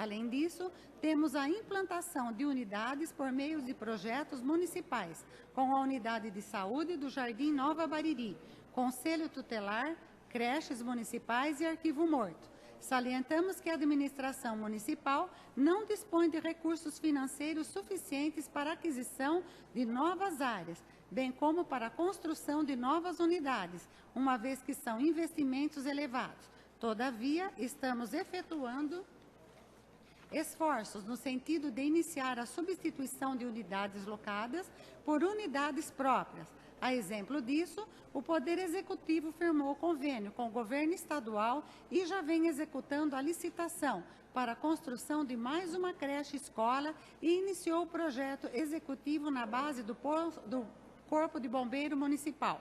Além disso, temos a implantação de unidades por meio de projetos municipais, com a Unidade de Saúde do Jardim Nova Bariri, Conselho Tutelar, creches municipais e arquivo morto. Salientamos que a administração municipal não dispõe de recursos financeiros suficientes para a aquisição de novas áreas, bem como para a construção de novas unidades, uma vez que são investimentos elevados. Todavia, estamos efetuando esforços no sentido de iniciar a substituição de unidades locadas por unidades próprias. A exemplo disso, o Poder Executivo firmou convênio com o governo estadual e já vem executando a licitação para a construção de mais uma creche-escola e iniciou o projeto executivo na base do Corpo de Bombeiro Municipal.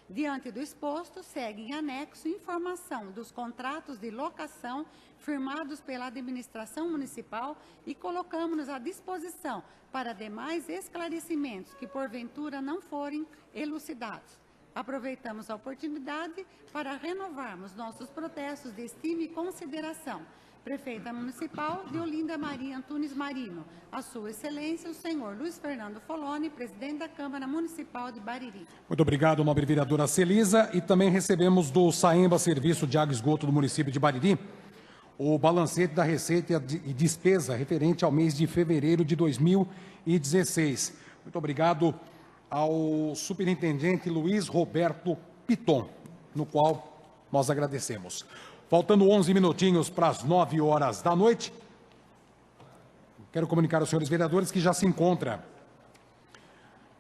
Diante do exposto, segue em anexo informação dos contratos de locação firmados pela administração municipal e colocamos-nos à disposição para demais esclarecimentos que, porventura, não forem elucidados. Aproveitamos a oportunidade para renovarmos nossos protestos de estima e consideração. Prefeita Municipal de Olinda Maria Antunes Marino, a Sua Excelência, o senhor Luiz Fernando Foloni, presidente da Câmara Municipal de Bariri. Muito obrigado, nobre vereadora Celisa. E também recebemos do SAEMBA, Serviço de Água e Esgoto do município de Bariri, o balancete da receita e despesa referente ao mês de fevereiro de 2016. Muito obrigado ao superintendente Luiz Roberto Piton, no qual nós agradecemos. Faltando 11 minutinhos para as 9 horas da noite, quero comunicar aos senhores vereadores que já se encontra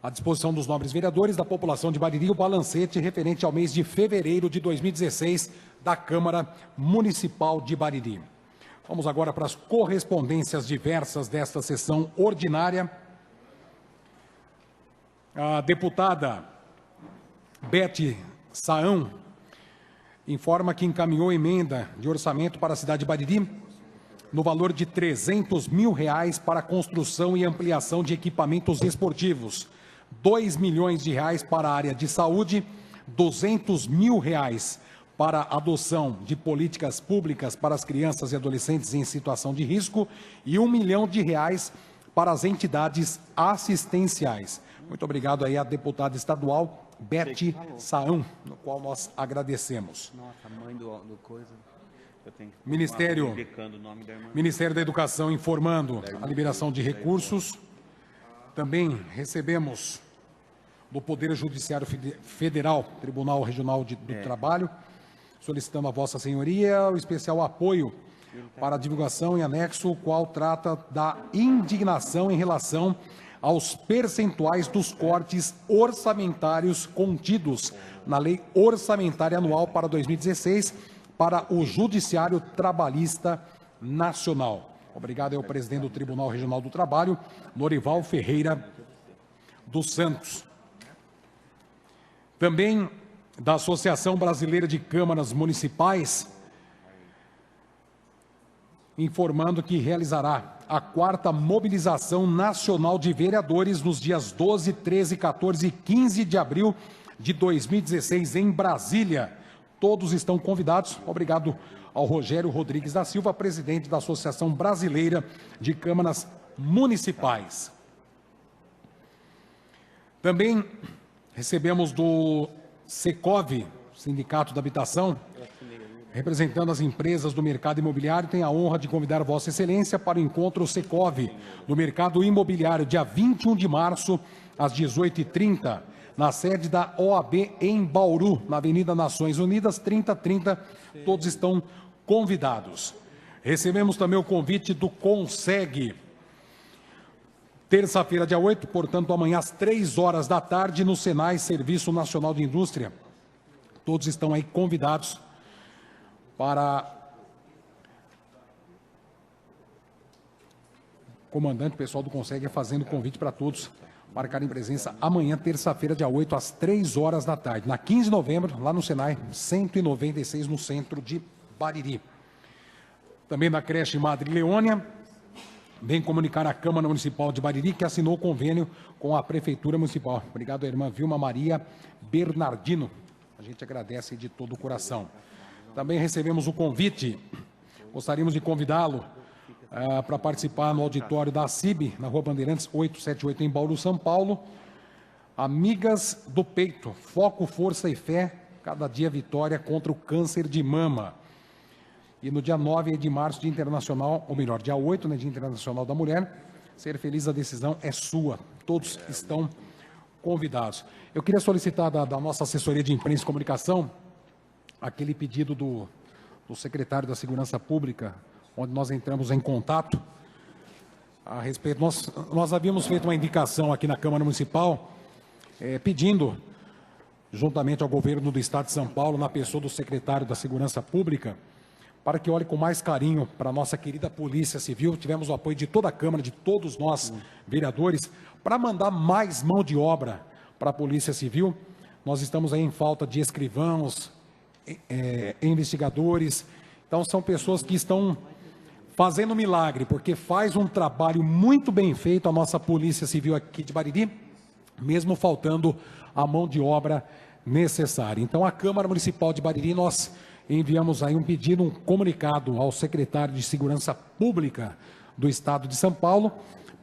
à disposição dos nobres vereadores da população de Bariri o balancete referente ao mês de fevereiro de 2016 da Câmara Municipal de Bariri. Vamos agora para as correspondências diversas desta sessão ordinária. A deputada Beth Saão informa que encaminhou emenda de orçamento para a cidade de Bariri no valor de R$300 mil para a construção e ampliação de equipamentos esportivos, R$2 milhões para a área de saúde, R$200 mil para a adoção de políticas públicas para as crianças e adolescentes em situação de risco e R$1 milhão para as entidades assistenciais. Muito obrigado aí à deputada estadual Beth Saão, no qual nós agradecemos. Nossa, mãe do coisa. Ministério da Educação informando a liberação de recursos. Também recebemos do Poder Judiciário Federal, Tribunal Regional do Trabalho, solicitando a Vossa Senhoria o especial apoio para a divulgação em anexo, o qual trata da indignação em relação aos percentuais dos cortes orçamentários contidos na Lei Orçamentária Anual para 2016 para o Judiciário Trabalhista Nacional. Obrigado ao presidente do Tribunal Regional do Trabalho, Norival Ferreira dos Santos. Também da Associação Brasileira de Câmaras Municipais, informando que realizará a 4ª mobilização nacional de vereadores nos dias 12, 13, 14 e 15 de abril de 2016 em Brasília. Todos estão convidados. Obrigado ao Rogério Rodrigues da Silva, presidente da Associação Brasileira de Câmaras Municipais. Também recebemos do Secov, Sindicato da Habitação, representando as empresas do mercado imobiliário, tem a honra de convidar Vossa Excelência para o encontro Secov do mercado imobiliário, dia 21 de março, às 18h30, na sede da OAB em Bauru, na Avenida Nações Unidas, 3030. Todos estão convidados. Recebemos também o convite do CONSEG, terça-feira, dia 8, portanto, amanhã às 3 horas da tarde, no Senai, Serviço Nacional de Indústria. Todos estão aí convidados para o comandante, o pessoal do CONSEG, fazendo convite para todos marcarem presença amanhã, terça-feira, dia 8, às 3 horas da tarde, na 15 de novembro, lá no Senai 196, no centro de Bariri. Também da creche Madre Leônia, vem comunicar a Câmara Municipal de Bariri que assinou convênio com a Prefeitura Municipal. Obrigado à irmã Vilma Maria Bernardino. A gente agradece de todo o coração. Também recebemos o convite, gostaríamos de convidá-lo para participar no auditório da CIB, na Rua Bandeirantes, 878, em Bauru, São Paulo. Amigas do Peito, foco, força e fé, cada dia vitória contra o câncer de mama. E no dia 9 de março, Dia Internacional, ou melhor, dia 8, né, Dia Internacional da Mulher, ser feliz, a decisão é sua. Todos estão convidados. Eu queria solicitar da nossa assessoria de imprensa e comunicação aquele pedido do secretário da Segurança Pública, onde nós entramos em contato a respeito. Nós havíamos feito uma indicação aqui na Câmara Municipal, pedindo, juntamente ao governo do Estado de São Paulo, na pessoa do secretário da Segurança Pública, para que olhe com mais carinho para a nossa querida Polícia Civil. Tivemos o apoio de toda a Câmara, de todos nós, vereadores, para mandar mais mão de obra para a Polícia Civil. Nós estamos aí em falta de escrivãos, investigadores. Então, são pessoas que estão fazendo milagre, porque faz um trabalho muito bem feito a nossa Polícia Civil aqui de Bariri, mesmo faltando a mão de obra necessária. Então, a Câmara Municipal de Bariri, nós enviamos aí um pedido, um comunicado ao secretário de Segurança Pública do Estado de São Paulo,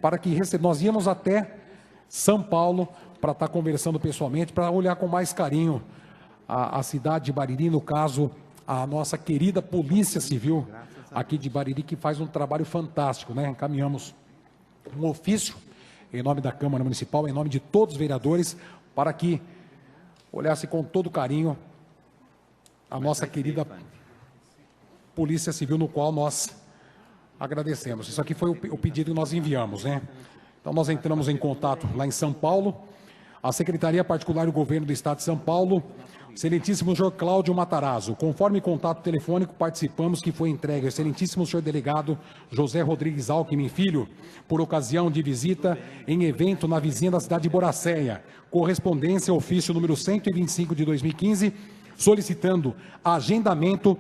para que nós íamos até São Paulo para estar conversando pessoalmente, para olhar com mais carinho a cidade de Bariri, no caso, a nossa querida Polícia Civil aqui de Bariri, que faz um trabalho fantástico, né? Encaminhamos um ofício em nome da Câmara Municipal, em nome de todos os vereadores, para que olhasse com todo carinho a nossa querida Polícia Civil, no qual nós agradecemos. Isso aqui foi o pedido que nós enviamos, né? Então, nós entramos em contato lá em São Paulo, a Secretaria Particular do Governo do Estado de São Paulo, excelentíssimo senhor Cláudio Matarazzo. Conforme contato telefônico, participamos que foi entregue ao excelentíssimo senhor delegado José Rodrigues Alckmin Filho, por ocasião de visita em evento na vizinha da cidade de Boracéia, correspondência ofício número 125 de 2015, solicitando agendamento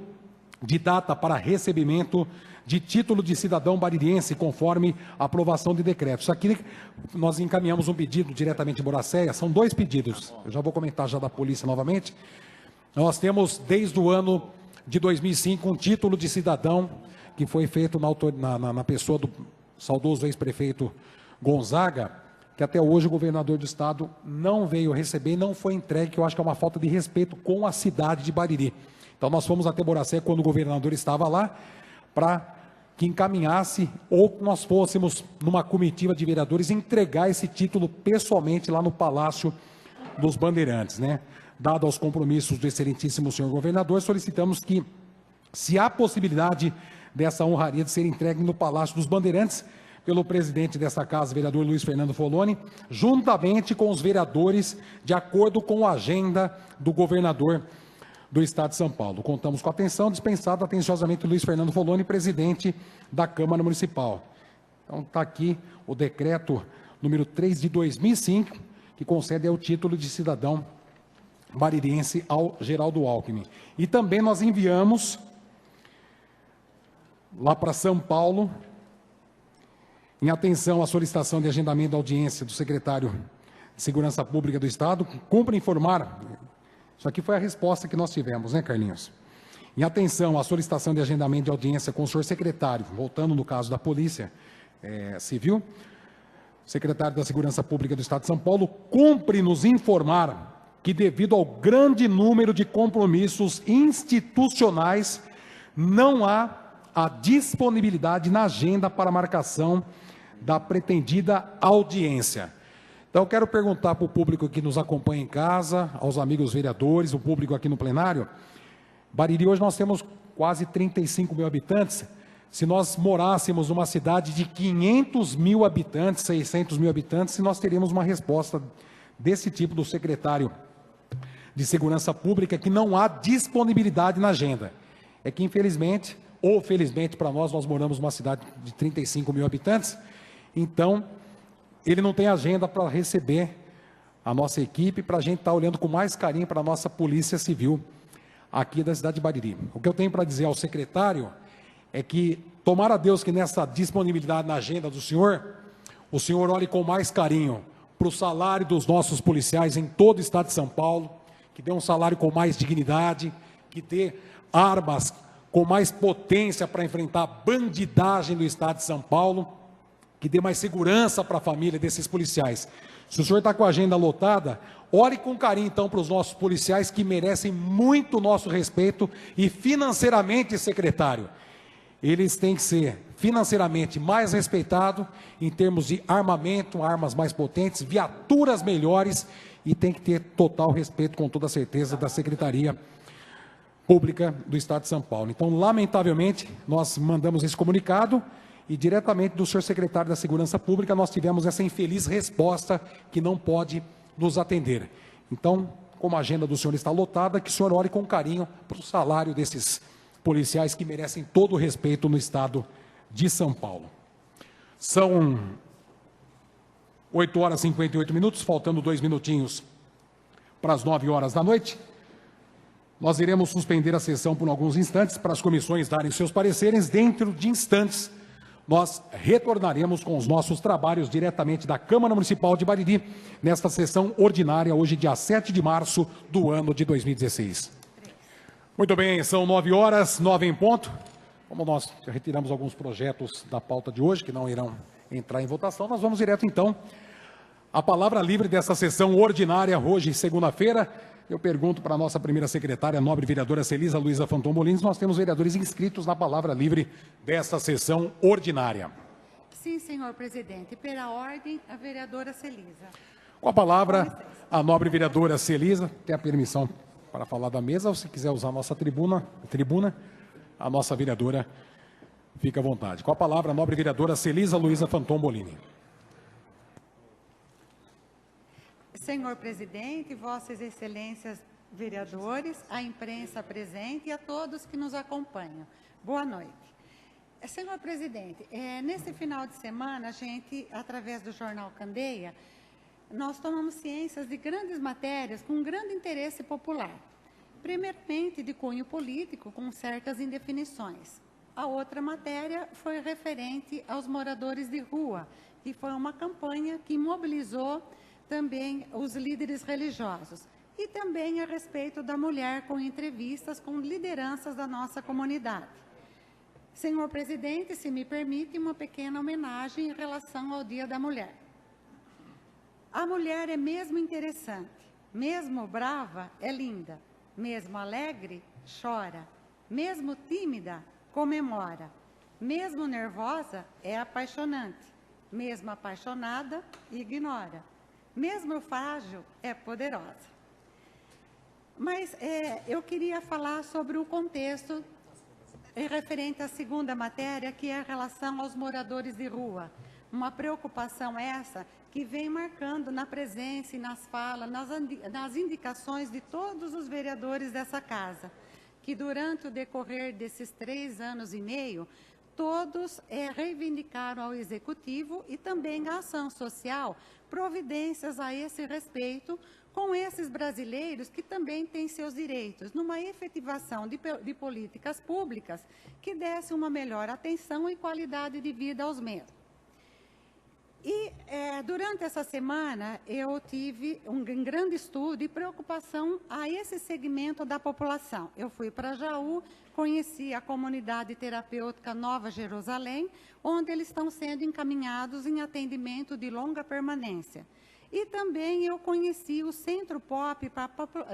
de data para recebimento de título de cidadão baririense, conforme a aprovação de decreto. Isso aqui, nós encaminhamos um pedido diretamente em Boracéia, são 2 pedidos, eu já vou comentar já da polícia novamente. Nós temos, desde o ano de 2005, um título de cidadão que foi feito na pessoa do saudoso ex-prefeito Gonzaga, que até hoje o governador do estado não veio receber e não foi entregue, que eu acho que é uma falta de respeito com a cidade de Bariri. Então, nós fomos até Boracéia quando o governador estava lá, para que encaminhasse, ou que nós fôssemos, numa comitiva de vereadores, entregar esse título pessoalmente lá no Palácio dos Bandeirantes, né? Dado aos compromissos do excelentíssimo senhor governador, solicitamos que, se há possibilidade dessa honraria de ser entregue no Palácio dos Bandeirantes, pelo presidente dessa casa, vereador Luiz Fernando Foloni, juntamente com os vereadores, de acordo com a agenda do governador do Estado de São Paulo. Contamos com a atenção dispensada atenciosamente Luiz Fernando Foloni, presidente da Câmara Municipal. Então, está aqui o decreto número 3 de 2005, que concede o título de cidadão baririense ao Geraldo Alckmin. E também nós enviamos lá para São Paulo, em atenção à solicitação de agendamento da audiência do secretário de Segurança Pública do Estado, cumpre informar. Isso aqui foi a resposta que nós tivemos, né, Carlinhos? Em atenção à solicitação de agendamento de audiência com o senhor secretário, voltando no caso da Polícia Civil, secretário da Segurança Pública do Estado de São Paulo, cumpre nos informar que, devido ao grande número de compromissos institucionais, não há a disponibilidade na agenda para marcação da pretendida audiência. Então, eu quero perguntar para o público que nos acompanha em casa, aos amigos vereadores, o público aqui no plenário. Bariri, hoje nós temos quase 35 mil habitantes. Se nós morássemos numa cidade de 500 mil habitantes, 600 mil habitantes, nós teríamos uma resposta desse tipo do secretário de Segurança Pública, que não há disponibilidade na agenda. É que, infelizmente, ou felizmente para nós moramos numa cidade de 35 mil habitantes, então ele não tem agenda para receber a nossa equipe, para a gente estar olhando com mais carinho para a nossa Polícia Civil aqui da cidade de Bariri. O que eu tenho para dizer ao secretário é que, tomara a Deus que nessa disponibilidade na agenda do senhor, o senhor olhe com mais carinho para o salário dos nossos policiais em todo o estado de São Paulo, que dê um salário com mais dignidade, que dê armas com mais potência para enfrentar a bandidagem do Estado de São Paulo, que dê mais segurança para a família desses policiais. Se o senhor está com a agenda lotada, ore com carinho, então, para os nossos policiais que merecem muito nosso respeito e financeiramente, secretário, eles têm que ser financeiramente mais respeitados em termos de armamento, armas mais potentes, viaturas melhores e tem que ter total respeito, com toda certeza, da Secretaria Pública do Estado de São Paulo. Então, lamentavelmente, nós mandamos esse comunicado e diretamente do senhor secretário da Segurança Pública nós tivemos essa infeliz resposta que não pode nos atender. Então, como a agenda do senhor está lotada, que o senhor ore com carinho para o salário desses policiais que merecem todo o respeito no Estado de São Paulo. São 8 horas e 58 minutos, faltando 2 minutinhos para as 9 horas da noite. Nós iremos suspender a sessão por alguns instantes para as comissões darem seus pareceres. Dentro de instantes, nós retornaremos com os nossos trabalhos diretamente da Câmara Municipal de Bariri, nesta sessão ordinária, hoje, dia 7 de março do ano de 2016. Muito bem, são 9 horas, 9 em ponto. Como nós retiramos alguns projetos da pauta de hoje, que não irão entrar em votação, nós vamos direto, então, à palavra livre dessa sessão ordinária, hoje, segunda-feira. Eu pergunto para a nossa primeira secretária, a nobre vereadora Celisa Luiza Fanton Molins, nós temos vereadores inscritos na palavra livre desta sessão ordinária. Sim, senhor presidente. Pela ordem, a vereadora Celisa. Com a palavra, a nobre vereadora Celisa, tem a permissão para falar da mesa, ou se quiser usar a nossa tribuna, a nossa vereadora fica à vontade. Com a palavra, a nobre vereadora Celisa Luiza Fanton Molini. Senhor presidente, vossas excelências vereadores, a imprensa presente e a todos que nos acompanham. Boa noite. Senhor presidente, nesse final de semana, a gente, através do jornal Candeia, nós tomamos ciências de grandes matérias com grande interesse popular. Primeiramente, de cunho político, com certas indefinições. A outra matéria foi referente aos moradores de rua, que foi uma campanha que mobilizou também os líderes religiosos. E também a respeito da mulher, com entrevistas com lideranças da nossa comunidade. Senhor presidente, se me permite, uma pequena homenagem em relação ao Dia da Mulher. A mulher é mesmo interessante, mesmo brava, é linda, mesmo alegre, chora, mesmo tímida, comemora, mesmo nervosa, é apaixonante, mesmo apaixonada, ignora, mesmo frágil, é poderosa. Mas eu queria falar sobre o contexto referente à segunda matéria, que é a relação aos moradores de rua. Uma preocupação essa que vem marcando na presença e nas falas, nas indicações de todos os vereadores dessa casa, que durante o decorrer desses 3 anos e meio, todos reivindicaram ao Executivo e também à ação social providências a esse respeito com esses brasileiros que também têm seus direitos, numa efetivação de políticas públicas que desse uma melhor atenção e qualidade de vida aos mesmos. E durante essa semana eu tive um grande estudo e preocupação a esse segmento da população. Eu fui para Jaú, conheci a comunidade terapêutica Nova Jerusalém, onde eles estão sendo encaminhados em atendimento de longa permanência. E também eu conheci o Centro POP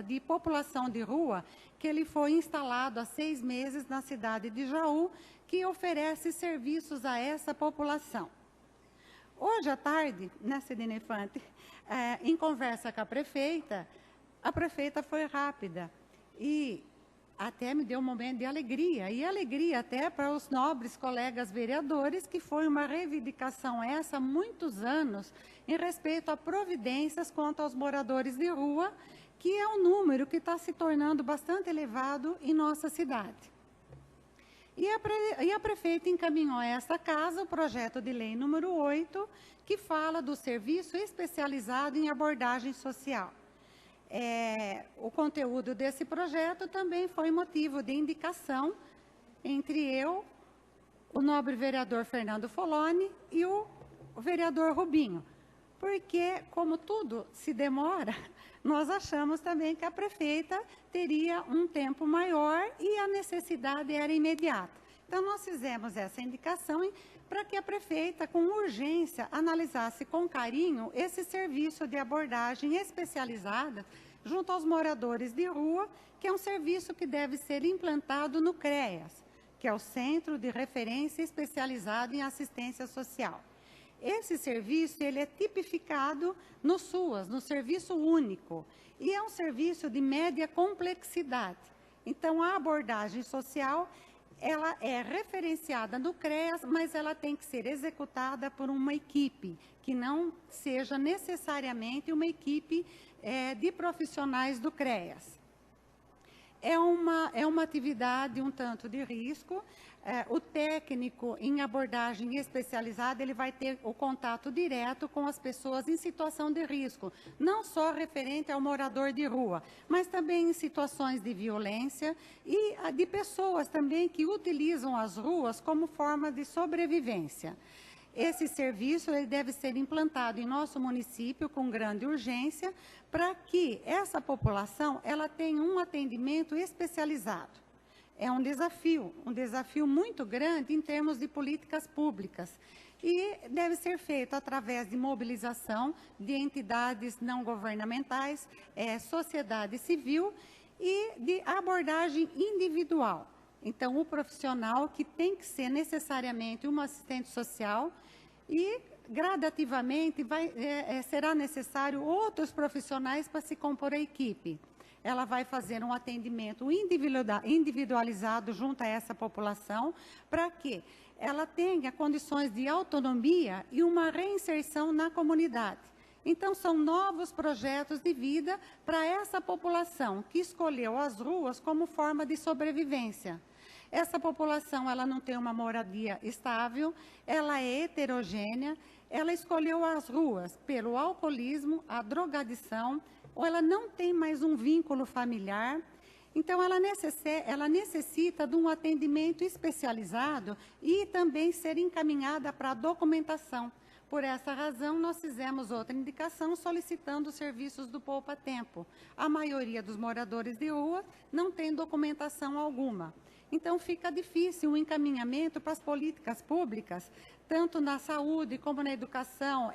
de População de Rua, que ele foi instalado há 6 meses na cidade de Jaú, que oferece serviços a essa população. Hoje à tarde, né, Cidine Infante, em conversa com a prefeita foi rápida e até me deu um momento de alegria, e alegria até para os nobres colegas vereadores, que foi uma reivindicação essa há muitos anos, em respeito a providências quanto aos moradores de rua, que é um número que está se tornando bastante elevado em nossa cidade. E a prefeita encaminhou a esta casa o projeto de lei número 8, que fala do serviço especializado em abordagem social. O conteúdo desse projeto também foi motivo de indicação entre eu, o nobre vereador Fernando Foloni e o vereador Rubinho. porque, como tudo se demora, nós achamos também que a prefeita teria um tempo maior e a necessidade era imediata. Então, nós fizemos essa indicação para que a prefeita, com urgência, analisasse com carinho esse serviço de abordagem especializada junto aos moradores de rua, que é um serviço que deve ser implantado no CREAS, que é o Centro de Referência Especializado em Assistência Social. Esse serviço ele é tipificado no SUAS, no Serviço Único, e é um serviço de média complexidade. Então, a abordagem social ela é referenciada no CREAS, mas ela tem que ser executada por uma equipe, que não seja necessariamente uma equipe de profissionais do CREAS. É uma atividade um tanto de risco. O técnico em abordagem especializada, ele vai ter o contato direto com as pessoas em situação de risco, não só referente ao morador de rua, mas também em situações de violência e de pessoas também que utilizam as ruas como forma de sobrevivência. Esse serviço ele deve ser implantado em nosso município com grande urgência para que essa população ela tenha um atendimento especializado. É um desafio muito grande em termos de políticas públicas e deve ser feito através de mobilização de entidades não governamentais, sociedade civil e de abordagem individual. Então, o profissional que tem que ser necessariamente um assistente social e gradativamente será necessário outros profissionais para se compor a equipe. Ela vai fazer um atendimento individualizado junto a essa população para que ela tenha condições de autonomia e uma reinserção na comunidade. Então, são novos projetos de vida para essa população que escolheu as ruas como forma de sobrevivência. Essa população ela não tem uma moradia estável, ela é heterogênea, ela escolheu as ruas pelo alcoolismo, a drogadição, ou ela não tem mais um vínculo familiar. Então, ela necessita de um atendimento especializado e também ser encaminhada para a documentação. Por essa razão, nós fizemos outra indicação solicitando os serviços do Poupa Tempo. A maioria dos moradores de rua não tem documentação alguma. Então, fica difícil o encaminhamento para as políticas públicas, tanto na saúde como na educação.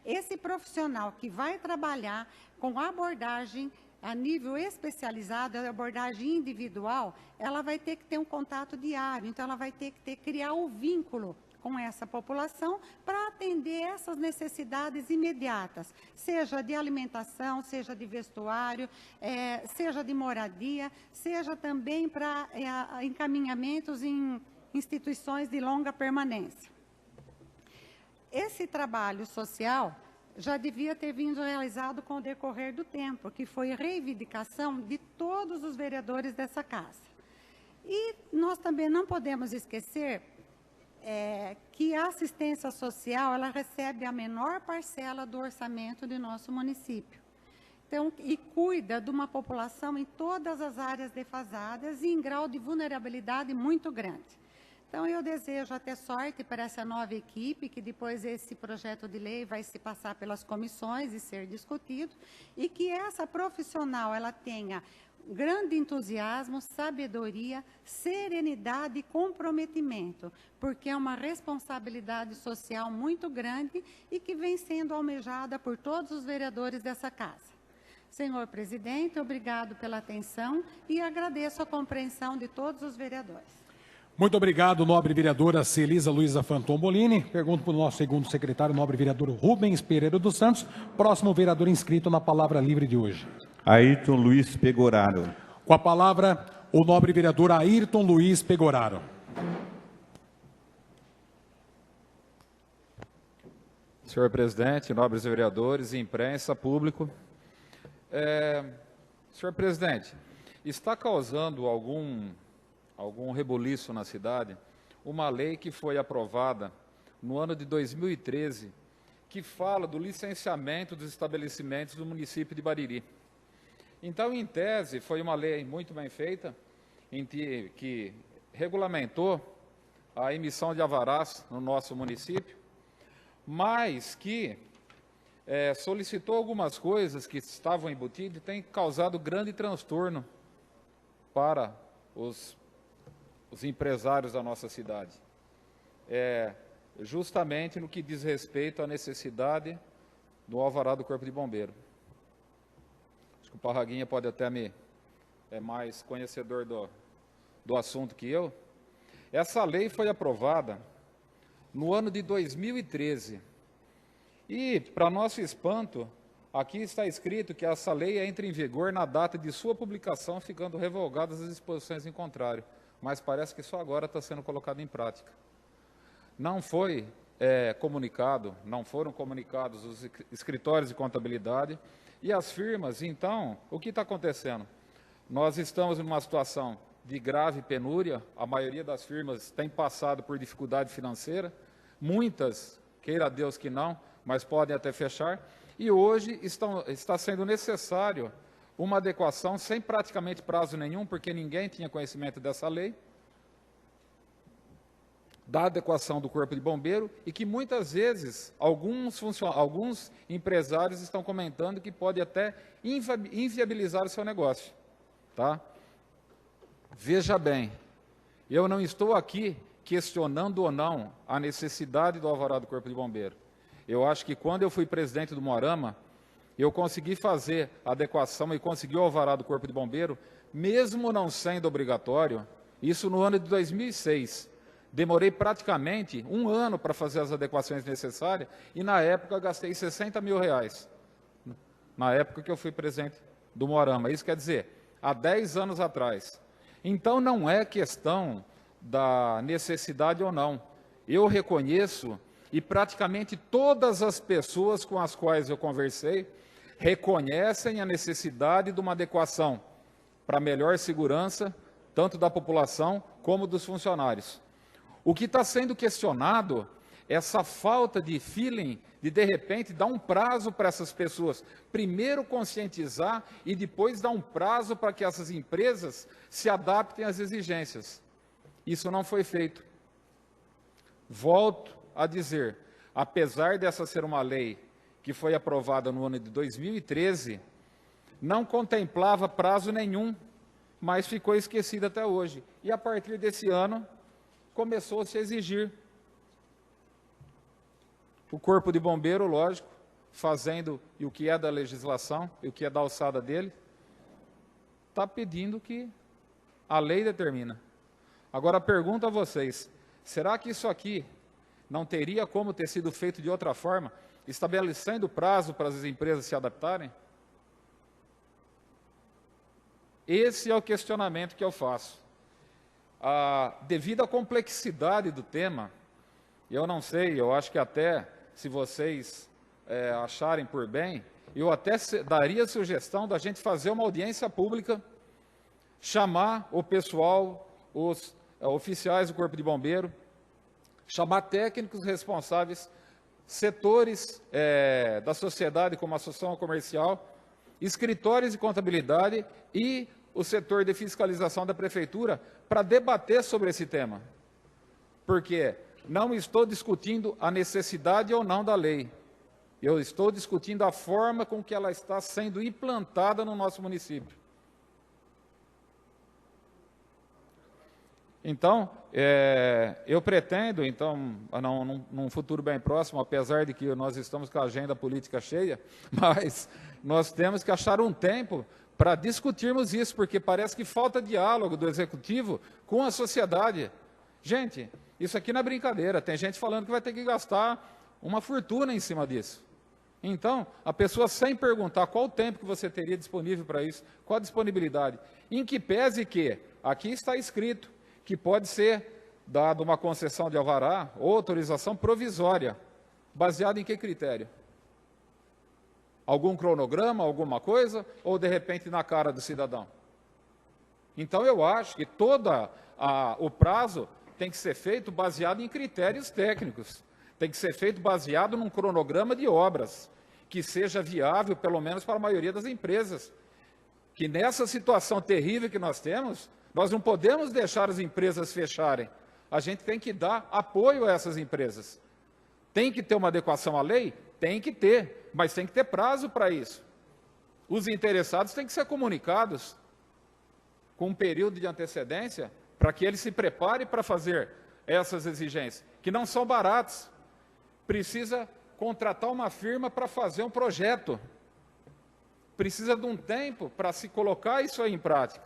Esse profissional que vai trabalhar com abordagem a nível especializado, a abordagem individual, ela vai ter que ter um contato diário, então ela vai ter que criar o vínculo com essa população para atender essas necessidades imediatas, seja de alimentação, seja de vestuário, seja de moradia, seja também para encaminhamentos em instituições de longa permanência. Esse trabalho social já devia ter vindo realizado com o decorrer do tempo, que foi reivindicação de todos os vereadores dessa casa. E nós também não podemos esquecer que a assistência social ela recebe a menor parcela do orçamento de nosso município. Então, e cuida de uma população em todas as áreas defasadas e em grau de vulnerabilidade muito grande. Então, eu desejo até sorte para essa nova equipe, que depois esse projeto de lei vai se passar pelas comissões e ser discutido, e que essa profissional ela tenha grande entusiasmo, sabedoria, serenidade e comprometimento, porque é uma responsabilidade social muito grande e que vem sendo almejada por todos os vereadores dessa casa. Senhor presidente, obrigado pela atenção e agradeço a compreensão de todos os vereadores. Muito obrigado, nobre vereadora Celisa Luiza Fantombolini. Pergunto para o nosso segundo secretário, nobre vereador Rubens Pereira dos Santos, próximo vereador inscrito na palavra livre de hoje. Ayrton Luiz Pegoraro. Com a palavra, o nobre vereador Ayrton Luiz Pegoraro. Senhor presidente, nobres vereadores, imprensa, público. Senhor presidente, está causando algum rebuliço na cidade uma lei que foi aprovada no ano de 2013, que fala do licenciamento dos estabelecimentos do município de Bariri. Então, em tese, foi uma lei muito bem feita, que regulamentou a emissão de alvarás no nosso município, mas que solicitou algumas coisas que estavam embutidas e tem causado grande transtorno para os empresários da nossa cidade. Justamente no que diz respeito à necessidade do alvará do Corpo de Bombeiro. Acho que o Parraguinha pode até é mais conhecedor do assunto que eu. Essa lei foi aprovada no ano de 2013. E, para nosso espanto, aqui está escrito que essa lei entra em vigor na data de sua publicação, ficando revogadas as disposições em contrário. Mas parece que só agora está sendo colocado em prática. Não foi comunicado, não foram comunicados os escritórios de contabilidade e as firmas. Então, o que está acontecendo? Nós estamos numa situação de grave penúria, a maioria das firmas tem passado por dificuldade financeira, muitas, queira Deus que não, mas podem até fechar, e hoje está sendo necessário uma adequação sem praticamente prazo nenhum, porque ninguém tinha conhecimento dessa lei, da adequação do Corpo de Bombeiro, e que muitas vezes alguns empresários estão comentando que pode até inviabilizar o seu negócio. Tá? Veja bem, eu não estou aqui questionando ou não a necessidade do alvará do Corpo de Bombeiro. Eu acho que quando eu fui presidente do Moarama, eu consegui fazer a adequação e consegui o alvará do Corpo de Bombeiro, mesmo não sendo obrigatório, isso no ano de 2006. Demorei praticamente um ano para fazer as adequações necessárias e, na época, gastei R$60 mil, na época que eu fui presidente do Moarama. Isso quer dizer, há 10 anos atrás. Então, não é questão da necessidade ou não. Eu reconheço, e praticamente todas as pessoas com as quais eu conversei reconhecem a necessidade de uma adequação para melhor segurança, tanto da população como dos funcionários. O que está sendo questionado é essa falta de feeling de repente, dar um prazo para essas pessoas. Primeiro conscientizar e depois dar um prazo para que essas empresas se adaptem às exigências. Isso não foi feito. Volto a dizer, apesar dessa ser uma lei que foi aprovada no ano de 2013, não contemplava prazo nenhum, mas ficou esquecida até hoje. E a partir desse ano, começou-se a exigir. O Corpo de Bombeiro, lógico, fazendo o que é da legislação, e o que é da alçada dele, está pedindo que a lei determina. Agora, pergunto a vocês, será que isso aqui não teria como ter sido feito de outra forma, estabelecendo prazo para as empresas se adaptarem? Esse é o questionamento que eu faço. Devido à complexidade do tema, eu não sei, eu acho que até, se vocês acharem por bem, eu até daria a sugestão da gente fazer uma audiência pública, chamar o pessoal, os oficiais do Corpo de Bombeiro, chamar técnicos responsáveis, setores da sociedade, como a associação comercial, escritórios de contabilidade e o setor de fiscalização da prefeitura, para debater sobre esse tema. Porque não estou discutindo a necessidade ou não da lei. Eu estou discutindo a forma com que ela está sendo implantada no nosso município. Então, eu pretendo, num futuro bem próximo, apesar de que nós estamos com a agenda política cheia, mas nós temos que achar um tempo para discutirmos isso, porque parece que falta diálogo do Executivo com a sociedade. Gente, isso aqui não é brincadeira, tem gente falando que vai ter que gastar uma fortuna em cima disso. Então, a pessoa sem perguntar qual o tempo que você teria disponível para isso, qual a disponibilidade, em que pese que, aqui está escrito, que pode ser dada uma concessão de alvará ou autorização provisória, baseada em que critério? Algum cronograma, alguma coisa, ou de repente na cara do cidadão? Então eu acho que todo o prazo tem que ser feito baseado em critérios técnicos, tem que ser feito baseado num cronograma de obras, que seja viável, pelo menos para a maioria das empresas. Que nessa situação terrível que nós temos, nós não podemos deixar as empresas fecharem. A gente tem que dar apoio a essas empresas. Tem que ter uma adequação à lei? Tem que ter, mas tem que ter prazo para isso. Os interessados têm que ser comunicados com um período de antecedência para que eles se preparem para fazer essas exigências, que não são baratas. Precisa contratar uma firma para fazer um projeto. Precisa de um tempo para se colocar isso aí em prática.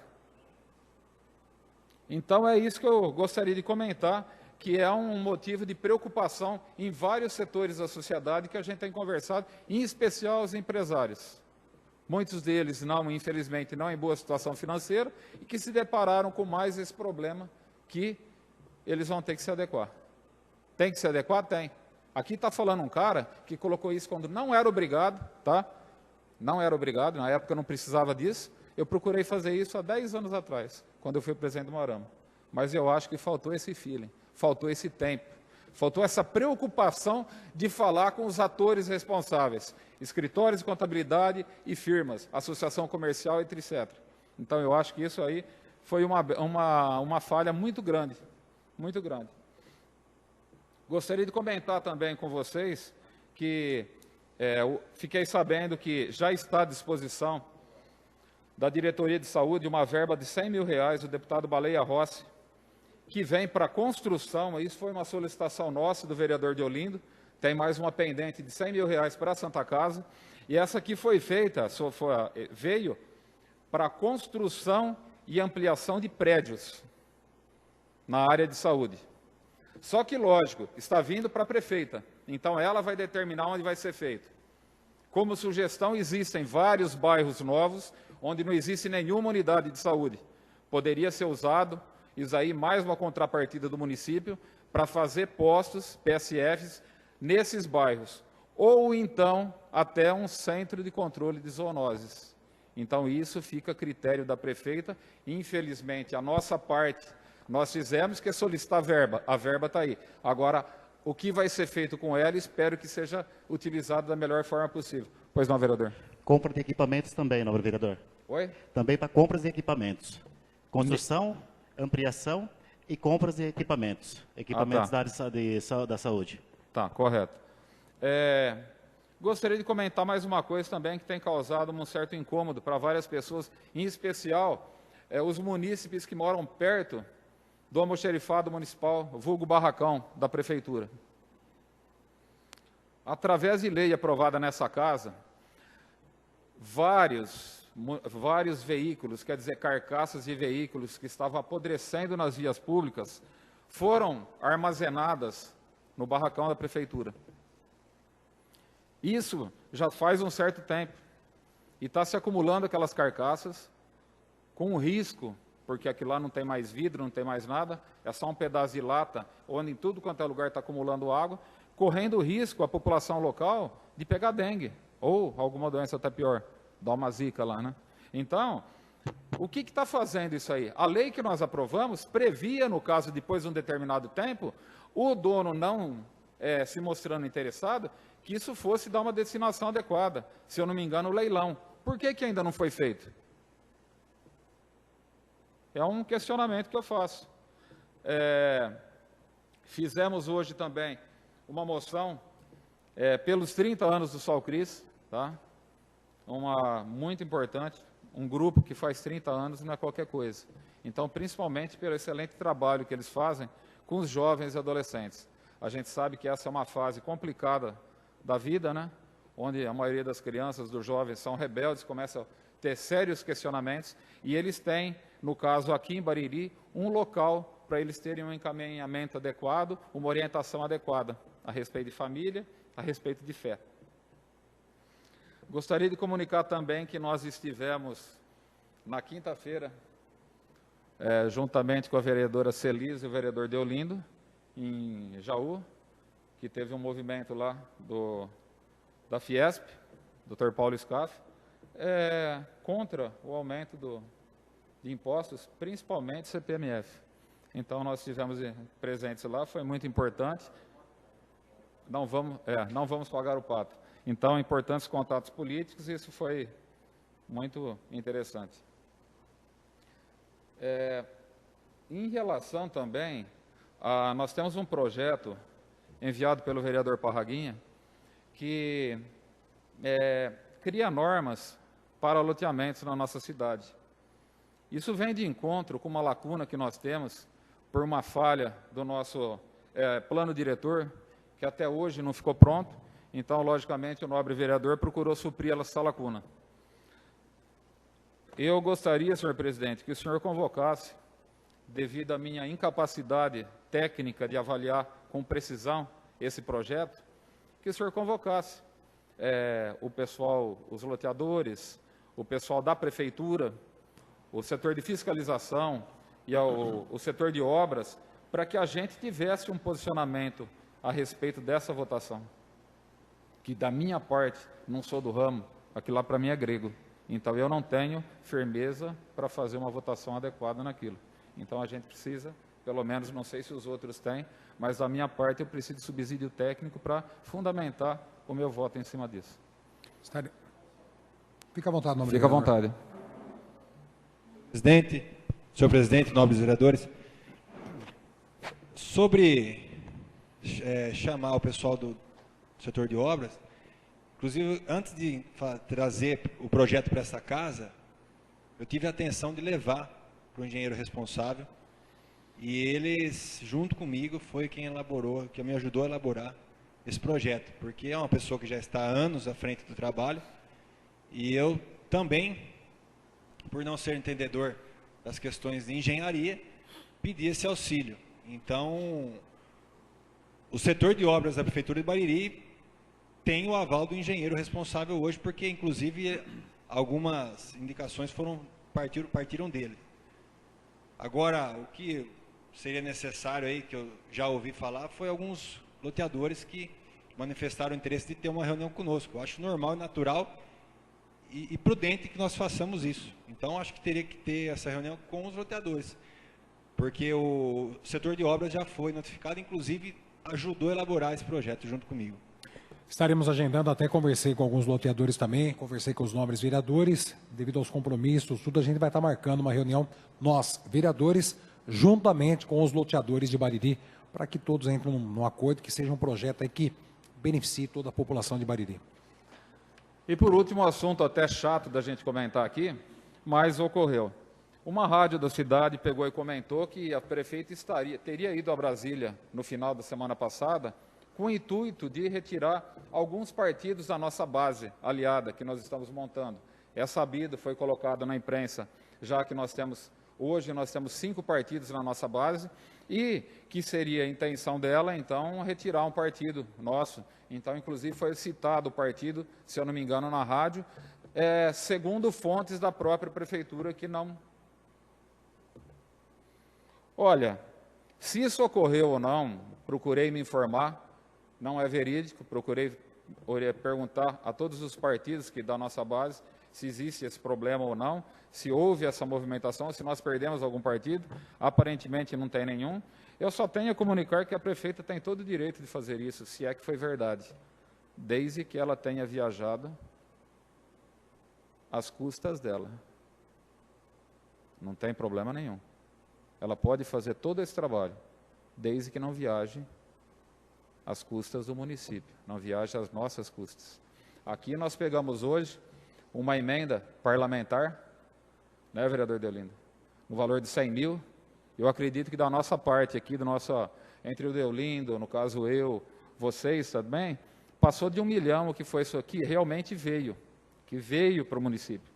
Então, é isso que eu gostaria de comentar, que é um motivo de preocupação em vários setores da sociedade que a gente tem conversado, em especial os empresários. Muitos deles, não, infelizmente, não em boa situação financeira e que se depararam com mais esse problema que eles vão ter que se adequar. Tem que se adequar? Tem. Aqui está falando um cara que colocou isso quando não era obrigado, tá? Não era obrigado, na época eu não precisava disso. Eu procurei fazer isso há 10 anos atrás, quando eu fui presidente do Moarama. Mas eu acho que faltou esse feeling, faltou esse tempo, faltou essa preocupação de falar com os atores responsáveis, escritórios de contabilidade e firmas, associação comercial, etc. Então, eu acho que isso aí foi uma falha muito grande, muito grande. Gostaria de comentar também com vocês que fiquei sabendo que já está à disposição da Diretoria de Saúde uma verba de R$100 mil, do deputado Baleia Rossi, que vem para a construção. Isso foi uma solicitação nossa do vereador de Olindo. Tem mais uma pendente de R$100 mil para a Santa Casa. E essa aqui foi feita, veio para a construção e ampliação de prédios na área de saúde. Só que, lógico, está vindo para a prefeita. Então, ela vai determinar onde vai ser feito. Como sugestão, existem vários bairros novos, onde não existe nenhuma unidade de saúde. Poderia ser usado, isso aí, mais uma contrapartida do município, para fazer postos, PSFs, nesses bairros. Ou, então, até um centro de controle de zoonoses. Então, isso fica a critério da prefeita. Infelizmente, a nossa parte, nós fizemos que é solicitar verba. A verba está aí. Agora, o que vai ser feito com ela, espero que seja utilizado da melhor forma possível. Pois não, vereador? Compra de equipamentos também, nobre vereador. Oi? Também para compras de equipamentos. Construção, ampliação e compras de equipamentos. Equipamentos da área da saúde. Tá, correto. Gostaria de comentar mais uma coisa também que tem causado um certo incômodo para várias pessoas, em especial os munícipes que moram perto do almoxerifado municipal, vulgo barracão da prefeitura. Através de lei aprovada nessa casa, vários veículos, quer dizer, carcaças de veículos que estavam apodrecendo nas vias públicas, foram armazenadas no barracão da prefeitura. Isso já faz um certo tempo. E está se acumulando aquelas carcaças com risco, porque aqui lá não tem mais vidro, não tem mais nada, é só um pedaço de lata, onde em tudo quanto é lugar está acumulando água, correndo o risco a população local de pegar dengue, ou alguma doença até pior, dar uma zika lá, né? Então, o que está fazendo isso aí? A lei que nós aprovamos previa, no caso, depois de um determinado tempo, o dono não se mostrando interessado, que isso fosse dar uma destinação adequada, se eu não me engano, o leilão. Por que ainda não foi feito? É um questionamento que eu faço. Fizemos hoje também uma moção pelos 30 anos do Sol Cris, tá? Muito importante, um grupo que faz 30 anos não é qualquer coisa. Então, principalmente pelo excelente trabalho que eles fazem com os jovens e adolescentes. A gente sabe que essa é uma fase complicada da vida, né? Onde a maioria das crianças, dos jovens, são rebeldes, começam a ter sérios questionamentos, e eles têm, no caso aqui em Bariri, um local para eles terem um encaminhamento adequado, uma orientação adequada a respeito de família, a respeito de fé. Gostaria de comunicar também que nós estivemos na quinta-feira, juntamente com a vereadora Celise e o vereador Deolindo, em Jaú, que teve um movimento lá da Fiesp, Dr. Paulo Scaff, contra o aumento de impostos, principalmente CPMF. Então, nós estivemos presentes lá, foi muito importante. Não vamos pagar o pato. Então, importantes contatos políticos, isso foi muito interessante. Em relação também, nós temos um projeto enviado pelo vereador Parraguinha, que cria normas para loteamentos na nossa cidade. Isso vem de encontro com uma lacuna que nós temos por uma falha do nosso plano diretor, que até hoje não ficou pronto. Então, logicamente, o nobre vereador procurou suprir essa lacuna. Eu gostaria, senhor presidente, que o senhor convocasse, devido à minha incapacidade técnica de avaliar com precisão esse projeto, que o senhor convocasse o pessoal, os loteadores, o pessoal da prefeitura, o setor de fiscalização e o setor de obras, para que a gente tivesse um posicionamento a respeito dessa votação. Que da minha parte, não sou do ramo, aquilo lá para mim é grego. Então eu não tenho firmeza para fazer uma votação adequada naquilo. Então a gente precisa, pelo menos, não sei se os outros têm, mas da minha parte eu preciso de subsídio técnico para fundamentar o meu voto em cima disso. Fica à vontade, nobre Fica à vereador. vontade. Presidente, senhor presidente, nobres vereadores, sobre chamar o pessoal do setor de obras, inclusive antes de trazer o projeto para essa casa, eu tive a atenção de levar para o engenheiro responsável e eles, junto comigo, foi quem elaborou, que me ajudou a elaborar esse projeto, porque é uma pessoa que já está há anos à frente do trabalho e eu também, por não ser entendedor das questões de engenharia, pedi esse auxílio. Então, o setor de obras da Prefeitura de Bariri tem o aval do engenheiro responsável hoje, porque, inclusive, algumas indicações partiram dele. Agora, o que seria necessário aí, que eu já ouvi falar, foi alguns loteadores que manifestaram o interesse de ter uma reunião conosco. Eu acho normal e natural e prudente que nós façamos isso. Então, acho que teria que ter essa reunião com os loteadores, porque o setor de obras já foi notificado, inclusive ajudou a elaborar esse projeto junto comigo. Estaremos agendando, até conversei com alguns loteadores também, conversei com os nobres vereadores, devido aos compromissos, tudo, a gente vai estar marcando uma reunião, nós, vereadores, juntamente com os loteadores de Bariri, para que todos entrem num acordo, que seja um projeto aí que beneficie toda a população de Bariri. E por último, um assunto até chato da gente comentar aqui, mas ocorreu. Uma rádio da cidade pegou e comentou que a prefeita teria ido a Brasília no final da semana passada com o intuito de retirar alguns partidos da nossa base aliada que nós estamos montando. É sabido, foi colocado na imprensa, já que hoje nós temos 5 partidos na nossa base, e que seria a intenção dela, então, retirar um partido nosso. Então, inclusive, foi citado o partido, se eu não me engano, na rádio, segundo fontes da própria prefeitura que não... Olha, se isso ocorreu ou não, procurei me informar, não é verídico, procurei perguntar a todos os partidos que da nossa base se existe esse problema ou não, se houve essa movimentação, se nós perdemos algum partido, aparentemente não tem nenhum. Eu só tenho a comunicar que a prefeita tem todo o direito de fazer isso, se é que foi verdade, desde que ela tenha viajado às custas dela. Não tem problema nenhum. Ela pode fazer todo esse trabalho, desde que não viaje às custas do município, não viaje às nossas custas. Aqui nós pegamos hoje uma emenda parlamentar, né, vereador Deolindo, no valor de 100 mil. Eu acredito que da nossa parte aqui, entre o Deolindo, no caso eu, vocês também, passou de 1 milhão o que foi isso aqui, realmente veio para o município.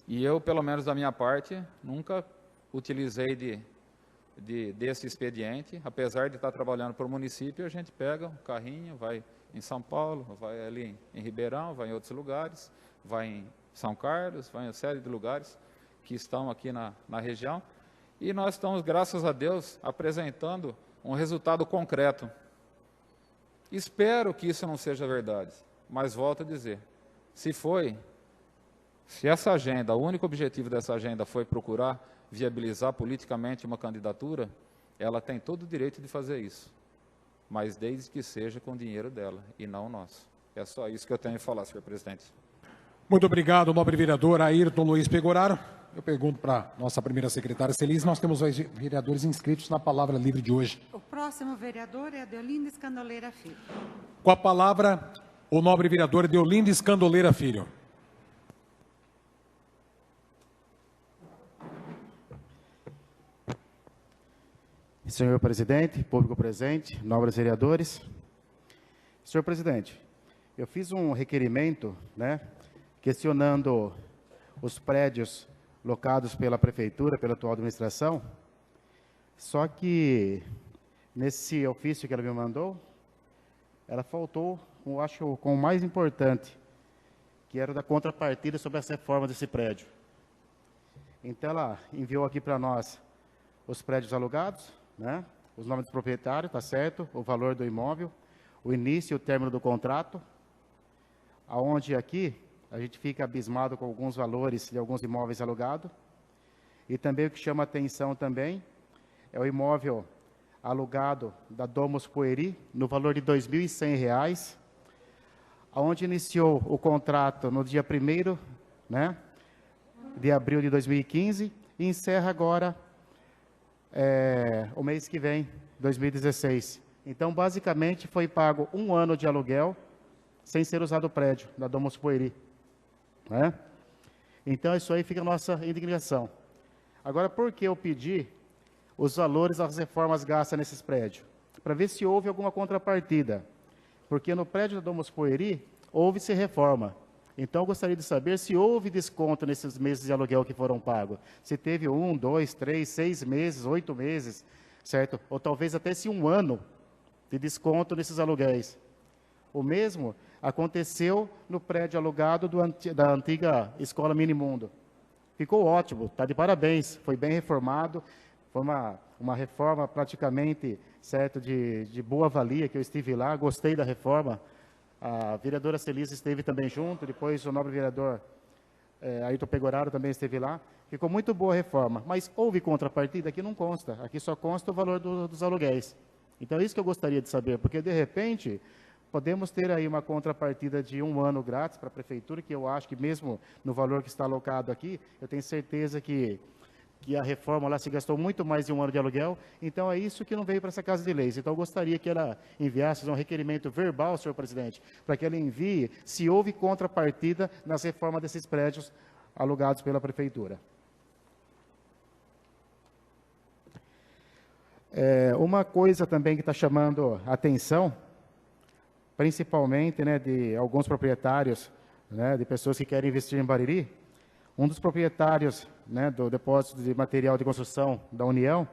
E eu, pelo menos da minha parte, nunca utilizei desse expediente, apesar de estar trabalhando para o município, a gente pega um carrinho, vai em São Paulo, vai ali em Ribeirão, vai em outros lugares, vai em São Carlos, vai em uma série de lugares que estão aqui na região, e nós estamos, graças a Deus, apresentando um resultado concreto. Espero que isso não seja verdade, mas volto a dizer, se essa agenda, o único objetivo dessa agenda foi procurar viabilizar politicamente uma candidatura, ela tem todo o direito de fazer isso, mas desde que seja com o dinheiro dela e não o nosso. É só isso que eu tenho a falar, senhor presidente. Muito obrigado, nobre vereador Ayrton Luiz Pegoraro. Eu pergunto para a nossa primeira secretária Celise, nós temos os vereadores inscritos na palavra livre de hoje. O próximo vereador é Adeolindo Escandoleira Filho. Com a palavra, o nobre vereador Adeolindo Escandoleira Filho. Senhor presidente, público presente, nobres vereadores. Senhor presidente, eu fiz um requerimento, questionando os prédios locados pela prefeitura, pela atual administração, só que nesse ofício que ela me mandou, ela faltou, eu acho, com o mais importante, que era da contrapartida sobre essa reforma desse prédio. Então ela enviou aqui para nós os prédios alugados, os nomes dos proprietários, tá certo, o valor do imóvel, o início e o término do contrato, aonde aqui a gente fica abismado com alguns valores de alguns imóveis alugados, e também o que chama atenção também é o imóvel alugado da Domus Pueri, no valor de R$ 2.100, aonde iniciou o contrato no dia 1º, de abril de 2015, e encerra agora o mês que vem, 2016. Então, basicamente, foi pago 1 ano de aluguel sem ser usado o prédio da Domus Pueri. Então, isso aí fica a nossa indignação. Agora, por que eu pedi os valores das reformas gastas nesses prédios? Para ver se houve alguma contrapartida. Porque no prédio da Domus Pueri, houve-se reforma. Então, eu gostaria de saber se houve desconto nesses meses de aluguel que foram pagos. Se teve 1, 2, 3, 6 meses, 8 meses, certo? Ou talvez até se 1 ano de desconto nesses aluguéis. O mesmo aconteceu no prédio alugado da antiga Escola Minimundo. Ficou ótimo, está de parabéns, foi bem reformado, foi uma reforma praticamente, certo, de boa valia, que eu estive lá, gostei da reforma. A vereadora Celise esteve também junto, depois o nobre vereador Ayrton Pegoraro também esteve lá. Ficou muito boa a reforma, mas houve contrapartida? Aqui não consta, aqui só consta o valor dos aluguéis. Então é isso que eu gostaria de saber, porque de repente podemos ter aí uma contrapartida de 1 ano grátis para a prefeitura, que eu acho que mesmo no valor que está alocado aqui, eu tenho certeza que a reforma lá se gastou muito mais de 1 ano de aluguel, então é isso que não veio para essa Casa de Leis. Então eu gostaria que ela enviasse um requerimento verbal, senhor presidente, para que ela envie se houve contrapartida nas reformas desses prédios alugados pela prefeitura. Uma coisa também que está chamando a atenção, principalmente de alguns proprietários, de pessoas que querem investir em Bariri, um dos proprietários do depósito de material de construção da União,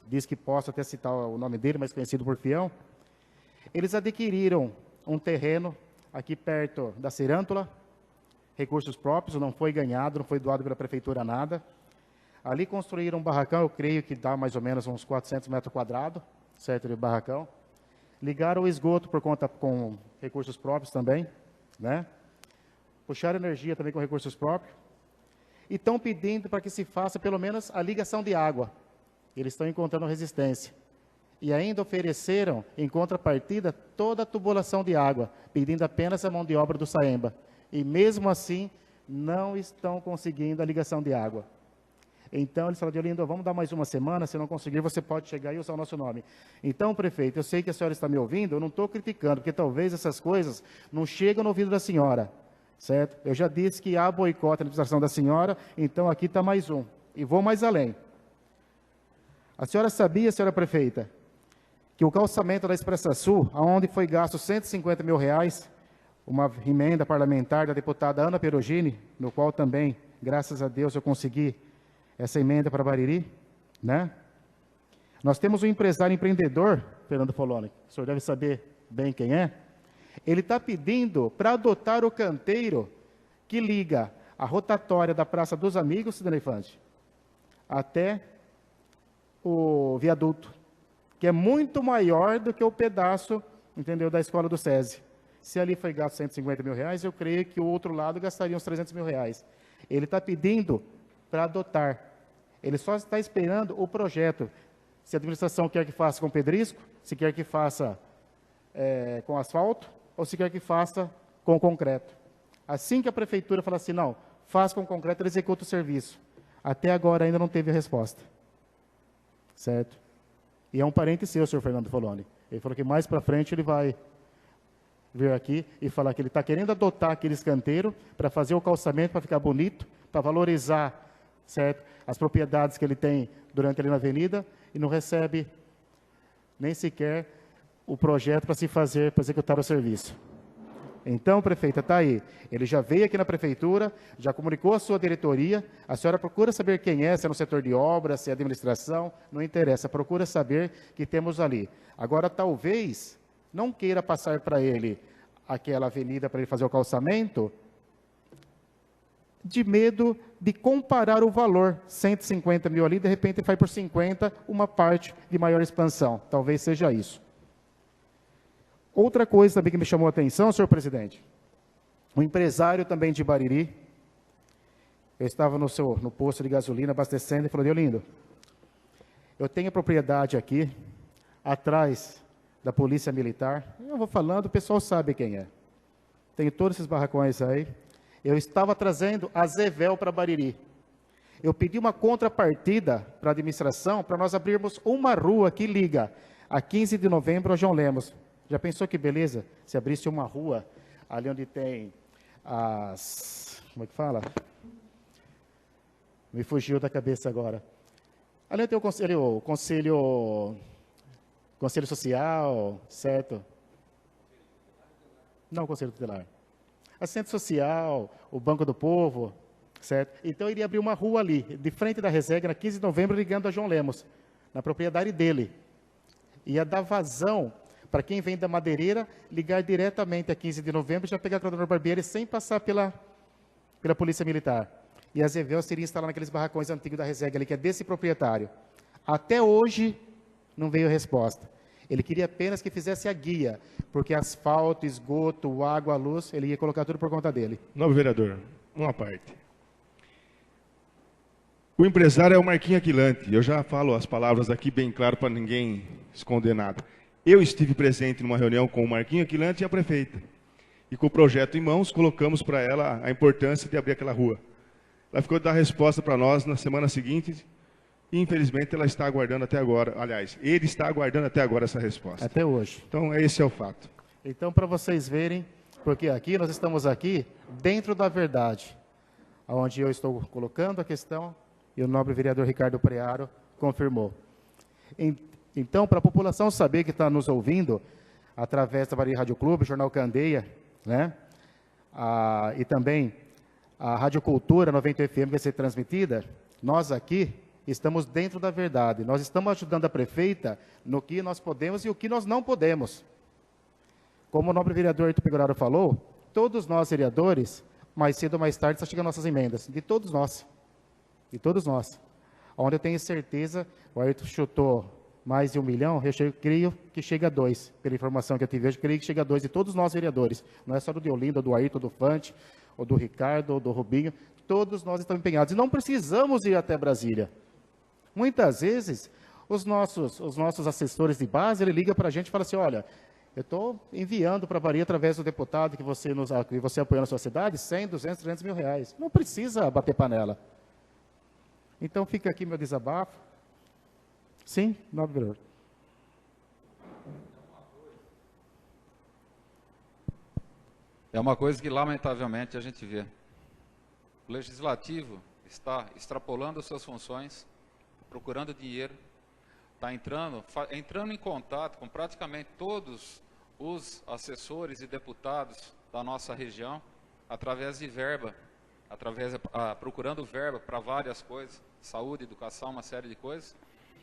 diz que posso até citar o nome dele, mas conhecido por Fião, eles adquiriram um terreno aqui perto da Cirântula, recursos próprios, não foi ganhado, não foi doado pela prefeitura nada. Ali construíram um barracão, eu creio que dá mais ou menos uns 400 metros quadrados, certo, de barracão. Ligaram o esgoto por conta com recursos próprios também, Puxaram energia também com recursos próprios. E estão pedindo para que se faça pelo menos a ligação de água. Eles estão encontrando resistência. E ainda ofereceram, em contrapartida, toda a tubulação de água, pedindo apenas a mão de obra do Saemba. E mesmo assim, não estão conseguindo a ligação de água. Então, eles falaram, Adeolindo, vamos dar mais 1 semana, se não conseguir, você pode chegar e usar o nosso nome. Então, prefeito, eu sei que a senhora está me ouvindo, eu não estou criticando, porque talvez essas coisas não chegam no ouvido da senhora. Certo? Eu já disse que há boicote na administração da senhora, então aqui está mais um. E vou mais além. A senhora sabia, senhora prefeita, que o calçamento da Expressa Sul, onde foi gasto R$ 150 mil, uma emenda parlamentar da deputada Ana Perugini, no qual também, graças a Deus, eu consegui essa emenda para Bariri, Nós temos um empresário empreendedor, Fernando Foloni, o senhor deve saber bem quem é. Ele está pedindo para adotar o canteiro que liga a rotatória da Praça dos Amigos, Cidadão Infante, até o viaduto, que é muito maior do que o pedaço, entendeu, da escola do SESI. Se ali foi gasto R$ 150 mil, eu creio que o outro lado gastaria uns R$ 300 mil. Ele está pedindo para adotar. Ele só está esperando o projeto. Se a administração quer que faça com pedrisco, se quer que faça com asfalto, ou se quer que faça com concreto. Assim que a prefeitura fala assim, não, faz com concreto, ele executa o serviço. Até agora ainda não teve a resposta. Certo? E é um parente seu, senhor Fernando Foloni. Ele falou que mais para frente ele vai vir aqui e falar que ele está querendo adotar aquele escanteiro para fazer o calçamento, para ficar bonito, para valorizar, certo, as propriedades que ele tem durante ali na avenida, e não recebe nem sequer o projeto para se fazer, para executar o serviço. Então, prefeita, está aí. Ele já veio aqui na prefeitura, já comunicou a sua diretoria. A senhora procura saber quem é, se é no setor de obras, se é administração, não interessa. Procura saber que temos ali. Agora, talvez, não queira passar para ele aquela avenida para ele fazer o calçamento, de medo de comparar o valor. 150 mil ali, de repente, vai por 50, uma parte de maior expansão. Talvez seja isso. Outra coisa também que me chamou a atenção, senhor presidente, um empresário também de Bariri, eu estava no posto de gasolina abastecendo e falou: Deolindo, eu tenho propriedade aqui, atrás da polícia militar, eu vou falando, o pessoal sabe quem é. Tem todos esses barracões aí. Eu estava trazendo a Zevel para Bariri. Eu pedi uma contrapartida para a administração, para nós abrirmos uma rua que liga a 15 de novembro ao João Lemos. Já pensou que beleza? Se abrisse uma rua ali onde tem as... Como é que fala? Me fugiu da cabeça agora. Ali tem o conselho social, certo? Não, o conselho tutelar. Assistente social, o Banco do Povo, certo? Então, eu iria abrir uma rua ali, de frente da Resegue, na 15 de novembro, ligando a João Lemos, na propriedade dele. Ia dar vazão para quem vem da Madeireira, ligar diretamente a 15 de novembro e já pegar a Coronel Barbieri sem passar pela Polícia Militar. E a Zevel seria instalada naqueles barracões antigos da Resegue ali, que é desse proprietário. Até hoje, não veio resposta. Ele queria apenas que fizesse a guia, porque asfalto, esgoto, água, luz, ele ia colocar tudo por conta dele. Nobre vereador, uma parte. O empresário é o Marquinhos Aquilante. Eu já falo as palavras aqui bem claro para ninguém esconder nada. Eu estive presente numa reunião com o Marquinhos Aquilante e a prefeita. E com o projeto em mãos, colocamos para ela a importância de abrir aquela rua. Ela ficou de dar resposta para nós na semana seguinte e, infelizmente, ela está aguardando até agora. Aliás, ele está aguardando até agora essa resposta. Até hoje. Então, esse é o fato. Então, para vocês verem, porque aqui nós estamos aqui dentro da verdade, onde eu estou colocando a questão e o nobre vereador Ricardo Prearo confirmou. Então, para a população saber que está nos ouvindo, através da Bariri Rádio Clube, Jornal Candeia, né? E também a Rádio Cultura 90 FM vai ser transmitida, nós aqui estamos dentro da verdade. Nós estamos ajudando a prefeita no que nós podemos e o que nós não podemos. Como o nobre vereador Ayrton Pegoraro falou, todos nós vereadores, mais cedo ou mais tarde, está chegando nossas emendas. De todos nós. De todos nós. Onde eu tenho certeza, o Ayrton chutou mais de 1 milhão, eu creio que chega a 2. Pela informação que eu tive hoje, creio que chega a 2 de todos nós vereadores. Não é só do Deolindo, do Ayrton, do Fante, ou do Ricardo, ou do Rubinho. Todos nós estamos empenhados. E não precisamos ir até Brasília. Muitas vezes, os nossos assessores de base, ele liga para a gente e fala assim: olha, eu estou enviando para a Bahia, através do deputado que você apoiou na sua cidade, 100, 200, 300 mil reais. Não precisa bater panela. Então, fica aqui meu desabafo. Sim, nobre vereador. É uma coisa que, lamentavelmente, a gente vê. O Legislativo está extrapolando as suas funções, procurando dinheiro, está entrando em contato com praticamente todos os assessores e deputados da nossa região, através de verba, procurando verba para várias coisas, saúde, educação, uma série de coisas,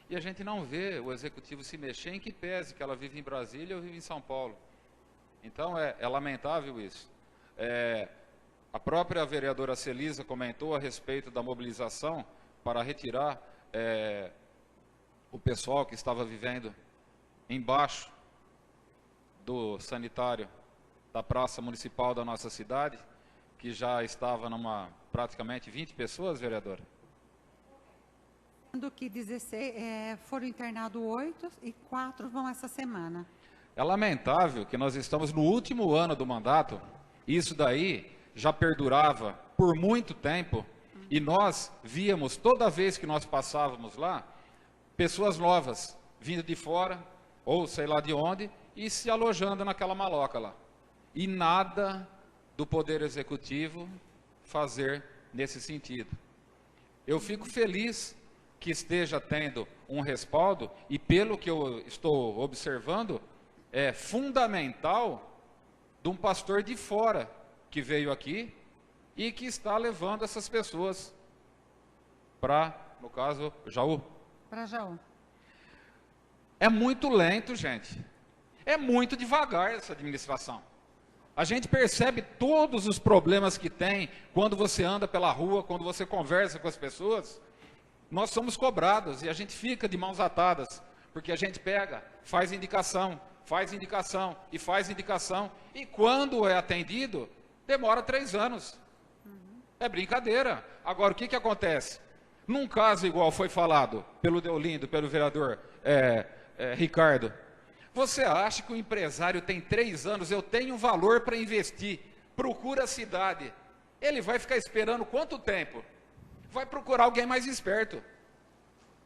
e a gente não vê o Executivo se mexer, em que pese que ela vive em Brasília ou vive em São Paulo. Então, é lamentável isso. A própria vereadora Celisa comentou a respeito da mobilização para retirar o pessoal que estava vivendo embaixo do sanitário da praça municipal da nossa cidade, que já estava praticamente 20 pessoas, vereadora. Do que 16, foram internados 8 e 4 vão essa semana. É lamentável que nós estamos no último ano do mandato, e isso daí já perdurava por muito tempo, E nós víamos, toda vez que nós passávamos lá, pessoas novas, vindo de fora, ou sei lá de onde, e se alojando naquela maloca lá. E nada do Poder Executivo fazer nesse sentido. Eu fico feliz que esteja tendo um respaldo, e pelo que eu estou observando, é fundamental de um pastor de fora que veio aqui e que está levando essas pessoas para, no caso, Jaú. Para Jaú. É muito lento, gente. É muito devagar essa administração. A gente percebe todos os problemas que tem quando você anda pela rua, quando você conversa com as pessoas. Nós somos cobrados e a gente fica de mãos atadas, porque a gente pega, faz indicação e faz indicação. E quando é atendido, demora 3 anos. É brincadeira. Agora, o que acontece? Num caso igual foi falado pelo Deolindo, pelo vereador Ricardo, você acha que o empresário tem 3 anos, eu tenho um valor para investir, procura a cidade, ele vai ficar esperando quanto tempo? Vai procurar alguém mais esperto,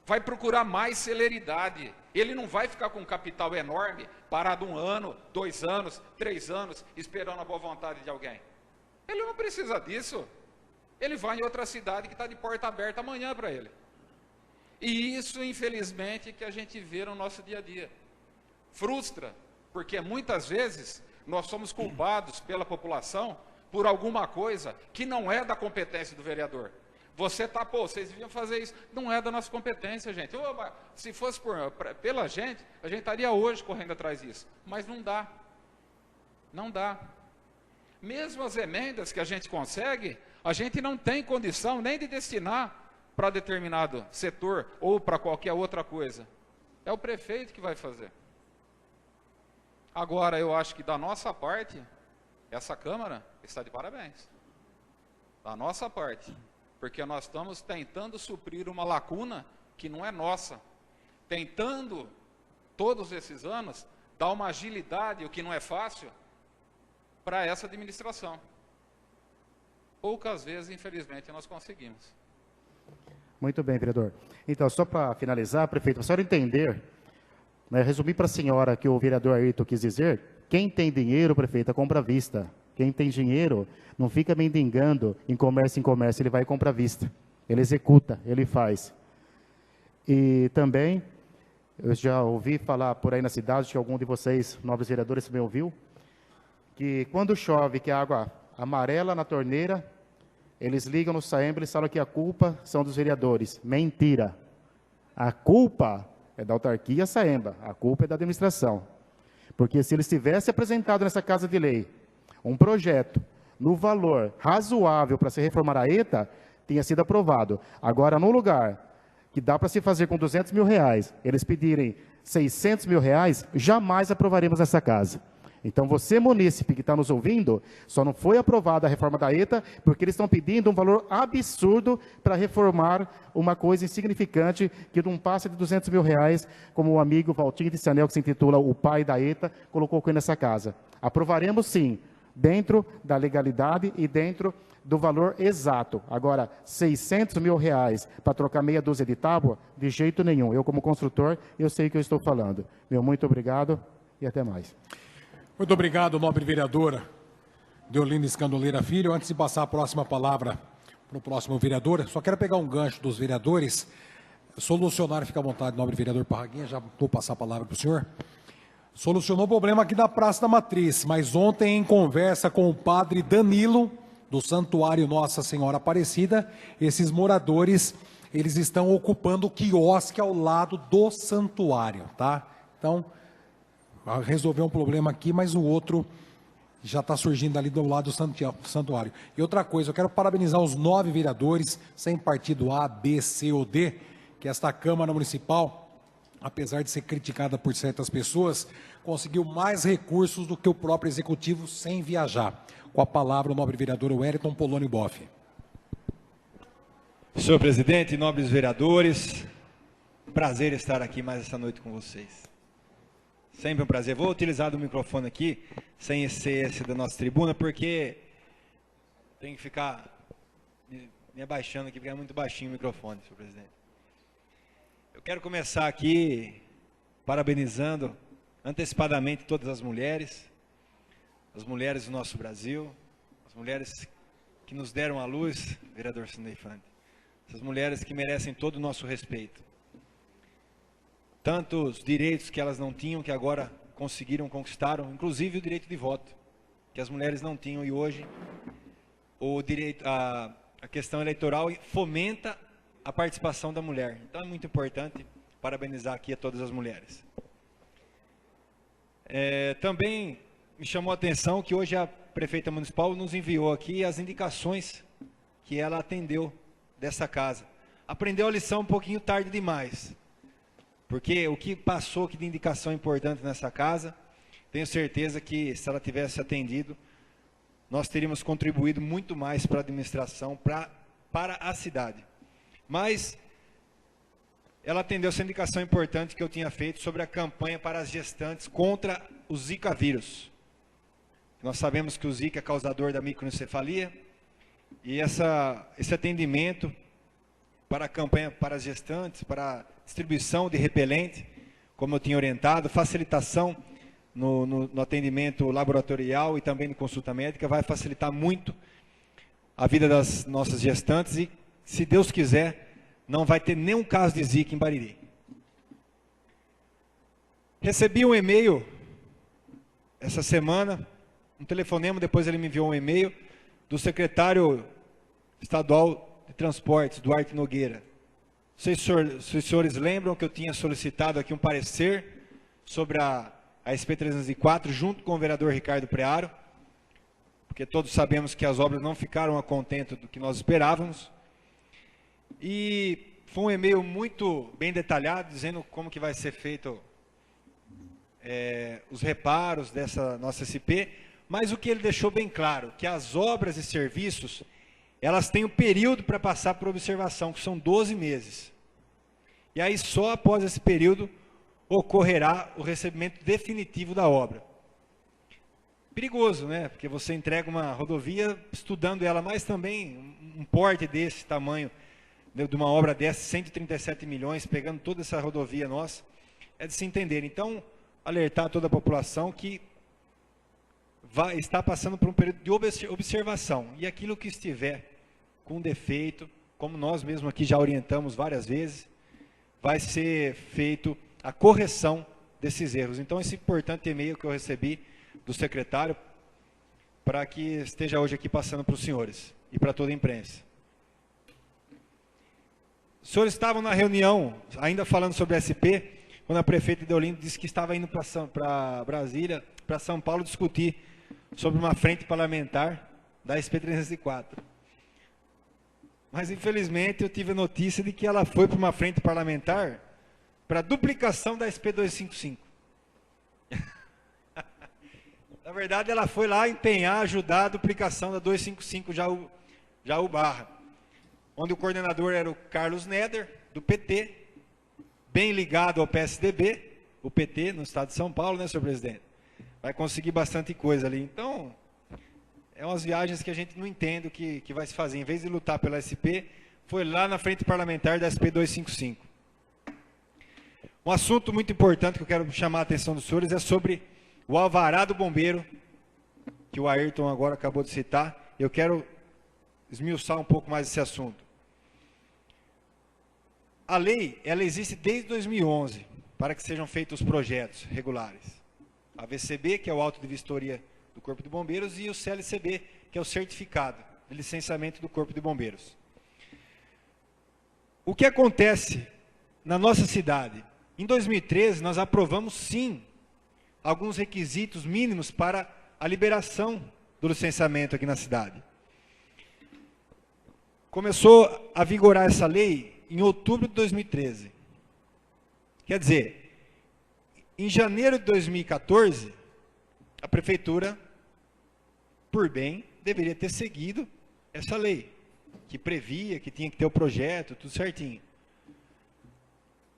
vai procurar mais celeridade, ele não vai ficar com um capital enorme, parado 1 ano, 2 anos, 3 anos, esperando a boa vontade de alguém. Ele não precisa disso, ele vai em outra cidade que está de porta aberta amanhã para ele. E isso, infelizmente, que a gente vê no nosso dia a dia. Frustra, porque muitas vezes nós somos culpados pela população por alguma coisa que não é da competência do vereador. Você está, vocês deviam fazer isso. Não é da nossa competência, gente. Se fosse pela gente, a gente estaria hoje correndo atrás disso. Mas não dá. Não dá. Mesmo as emendas que a gente consegue, a gente não tem condição nem de destinar para determinado setor ou para qualquer outra coisa. É o prefeito que vai fazer. Agora, eu acho que da nossa parte, essa Câmara está de parabéns. Da nossa parte. Porque nós estamos tentando suprir uma lacuna que não é nossa. Tentando, todos esses anos, dar uma agilidade, o que não é fácil, para essa administração. Poucas vezes, infelizmente, nós conseguimos. Muito bem, vereador. Então, só para finalizar, prefeito, para a senhora entender, né, resumir para a senhora que o vereador Ayrton quis dizer, quem tem dinheiro, prefeito, compra à vista. Quem tem dinheiro não fica mendigando em comércio, ele vai e compra à vista. Ele executa, ele faz. E também, eu já ouvi falar por aí na cidade, acho que algum de vocês, nobres vereadores, também ouviu, que quando chove, que a água amarela na torneira, eles ligam no Saemba, eles falam que a culpa são dos vereadores. Mentira. A culpa é da autarquia Saemba, a culpa é da administração. Porque se eles tivessem apresentado nessa Casa de Lei um projeto no valor razoável para se reformar a ETA, tinha sido aprovado. Agora, no lugar que dá para se fazer com 200 mil reais, eles pedirem 600 mil reais, jamais aprovaremos essa casa. Então, você, munícipe, que está nos ouvindo, só não foi aprovada a reforma da ETA porque eles estão pedindo um valor absurdo para reformar uma coisa insignificante que não passa de 200 mil reais, como o amigo Valtinho de Cianel, que se intitula O Pai da ETA, colocou aqui nessa casa. Aprovaremos, sim, dentro da legalidade e dentro do valor exato. Agora, 600 mil reais para trocar meia dúzia de tábua, de jeito nenhum. Eu, como construtor, eu sei o que eu estou falando. Meu muito obrigado e até mais. Muito obrigado, nobre vereadora Deolindo Scandoleira Filho. Antes de passar a próxima palavra para o próximo vereador, só quero pegar um gancho dos vereadores, solucionar, fica à vontade, nobre vereador Parraguinha, já vou passar a palavra para o senhor. Solucionou o problema aqui da Praça da Matriz, mas ontem, em conversa com o padre Danilo, do Santuário Nossa Senhora Aparecida, esses moradores, eles estão ocupando o quiosque ao lado do santuário, tá? Então, resolveu um problema aqui, mas o outro já está surgindo ali do lado do santuário. E outra coisa, eu quero parabenizar os 9 vereadores, sem partido A, B, C ou D, que esta Câmara Municipal, apesar de ser criticada por certas pessoas, conseguiu mais recursos do que o próprio Executivo sem viajar. Com a palavra, o nobre vereador Wellington Polônio Boff. Senhor presidente, nobres vereadores, prazer estar aqui mais esta noite com vocês. Sempre um prazer. Vou utilizar o microfone aqui, sem ser esse da nossa tribuna, porque tem que ficar de me abaixando aqui, porque é muito baixinho o microfone, senhor presidente. Eu quero começar aqui parabenizando antecipadamente todas as mulheres do nosso Brasil, as mulheres que nos deram a luz, vereador Sidney Fante, essas mulheres que merecem todo o nosso respeito. Tantos direitos que elas não tinham, que agora conseguiram, conquistaram, inclusive o direito de voto, que as mulheres não tinham, e hoje o direito, a questão eleitoral fomenta a participação da mulher. Então é muito importante parabenizar aqui a todas as mulheres. Também me chamou a atenção que hoje a prefeita municipal nos enviou aqui as indicações que ela atendeu dessa casa. Aprendeu a lição um pouquinho tarde demais, porque o que passou aqui de indicação importante nessa casa, tenho certeza que se ela tivesse atendido, nós teríamos contribuído muito mais para a administração, para a cidade. Mas ela atendeu essa indicação importante que eu tinha feito sobre a campanha para as gestantes contra o Zika vírus. Nós sabemos que o Zika é causador da microencefalia, e esse atendimento para a campanha para as gestantes, para a distribuição de repelente, como eu tinha orientado, facilitação no atendimento laboratorial e também de consulta médica, vai facilitar muito a vida das nossas gestantes e, se Deus quiser, não vai ter nenhum caso de Zika em Bariri. Recebi um e-mail essa semana, um telefonema, depois ele me enviou um e-mail do secretário estadual de transportes, Duarte Nogueira. Se os senhores lembram que eu tinha solicitado aqui um parecer sobre a SP-304, junto com o vereador Ricardo Prearo, porque todos sabemos que as obras não ficaram a contento do que nós esperávamos. E foi um e-mail muito bem detalhado, dizendo como que vai ser feito os reparos dessa nossa SP, mas o que ele deixou bem claro, que as obras e serviços, elas têm um período para passar por observação, que são 12 meses. E aí só após esse período ocorrerá o recebimento definitivo da obra. Perigoso, né? Porque você entrega uma rodovia estudando ela, mas também um porte desse tamanho, de uma obra dessa, 137 milhões, pegando toda essa rodovia nossa, é de se entender. Então, alertar toda a população que está passando por um período de observação. E aquilo que estiver com defeito, como nós mesmos aqui já orientamos várias vezes, vai ser feito a correção desses erros. Então, esse importante e-mail que eu recebi do secretário, para que esteja hoje aqui passando para os senhores e para toda a imprensa. Os senhores estavam na reunião, ainda falando sobre a SP, quando a prefeita de Olinda disse que estava indo para Brasília, para São Paulo, discutir sobre uma frente parlamentar da SP-304. Mas, infelizmente, eu tive a notícia de que ela foi para uma frente parlamentar para a duplicação da SP-255. Na verdade, ela foi lá empenhar, ajudar a duplicação da 255 Jaú Barra, onde o coordenador era o Carlos Neder, do PT, bem ligado ao PSDB, o PT no estado de São Paulo, né, senhor presidente? Vai conseguir bastante coisa ali. Então, é umas viagens que a gente não entende o que vai se fazer. Em vez de lutar pela SP, foi lá na frente parlamentar da SP-255. Um assunto muito importante que eu quero chamar a atenção dos senhores é sobre o alvará do bombeiro, que o Ayrton agora acabou de citar. Eu quero esmiuçar um pouco mais esse assunto. A lei, ela existe desde 2011, para que sejam feitos os projetos regulares. A VCB, que é o auto de vistoria do Corpo de Bombeiros, e o CLCB, que é o certificado de licenciamento do Corpo de Bombeiros. O que acontece na nossa cidade? Em 2013, nós aprovamos, sim, alguns requisitos mínimos para a liberação do licenciamento aqui na cidade. Começou a vigorar essa lei em outubro de 2013. Quer dizer, em janeiro de 2014, a prefeitura, por bem, deveria ter seguido essa lei, que previa que tinha que ter o projeto, tudo certinho.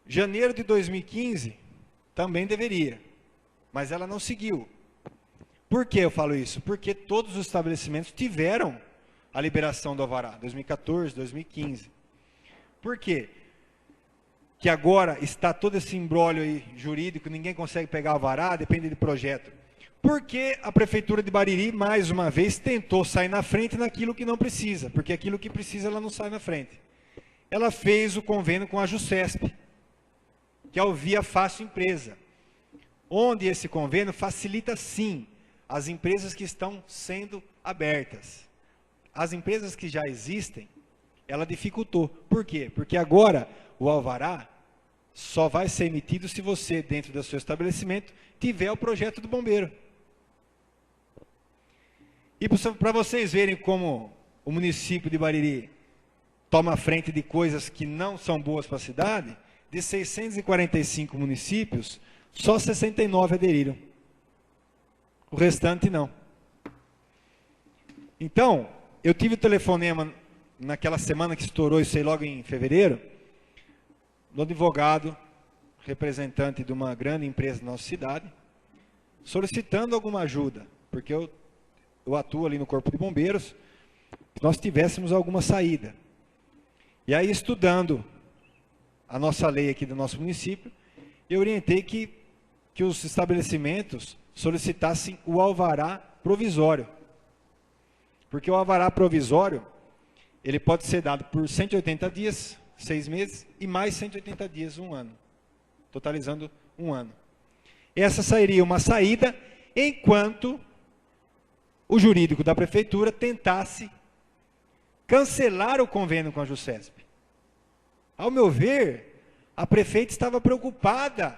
Janeiro de 2015, também deveria, mas ela não seguiu. Por que eu falo isso? Porque todos os estabelecimentos tiveram a liberação do alvará, 2014, 2015. Por quê? Que agora está todo esse imbróglio aí jurídico, ninguém consegue pegar alvará, depende de projeto. Porque a Prefeitura de Bariri, mais uma vez, tentou sair na frente naquilo que não precisa, porque aquilo que precisa ela não sai na frente. Ela fez o convênio com a JUSCESP, que é o Via Fácil Empresa, onde esse convênio facilita sim as empresas que estão sendo abertas. As empresas que já existem, ela dificultou. Por quê? Porque agora o alvará só vai ser emitido se você, dentro do seu estabelecimento, tiver o projeto do bombeiro. E para vocês verem como o município de Bariri toma frente de coisas que não são boas para a cidade, de 645 municípios, só 69 aderiram. O restante não. Então, eu tive o telefonema naquela semana que estourou isso aí logo em fevereiro, do advogado, representante de uma grande empresa da nossa cidade, solicitando alguma ajuda, porque eu atuo ali no Corpo de Bombeiros, que nós tivéssemos alguma saída. E aí, estudando a nossa lei aqui do nosso município, eu orientei que os estabelecimentos solicitassem o alvará provisório. Porque o alvará provisório, ele pode ser dado por 180 dias, 6 meses, e mais 180 dias, 1 ano. Totalizando 1 ano. Essa seria uma saída, enquanto o jurídico da prefeitura tentasse cancelar o convênio com a JUSCESP. Ao meu ver, a prefeita estava preocupada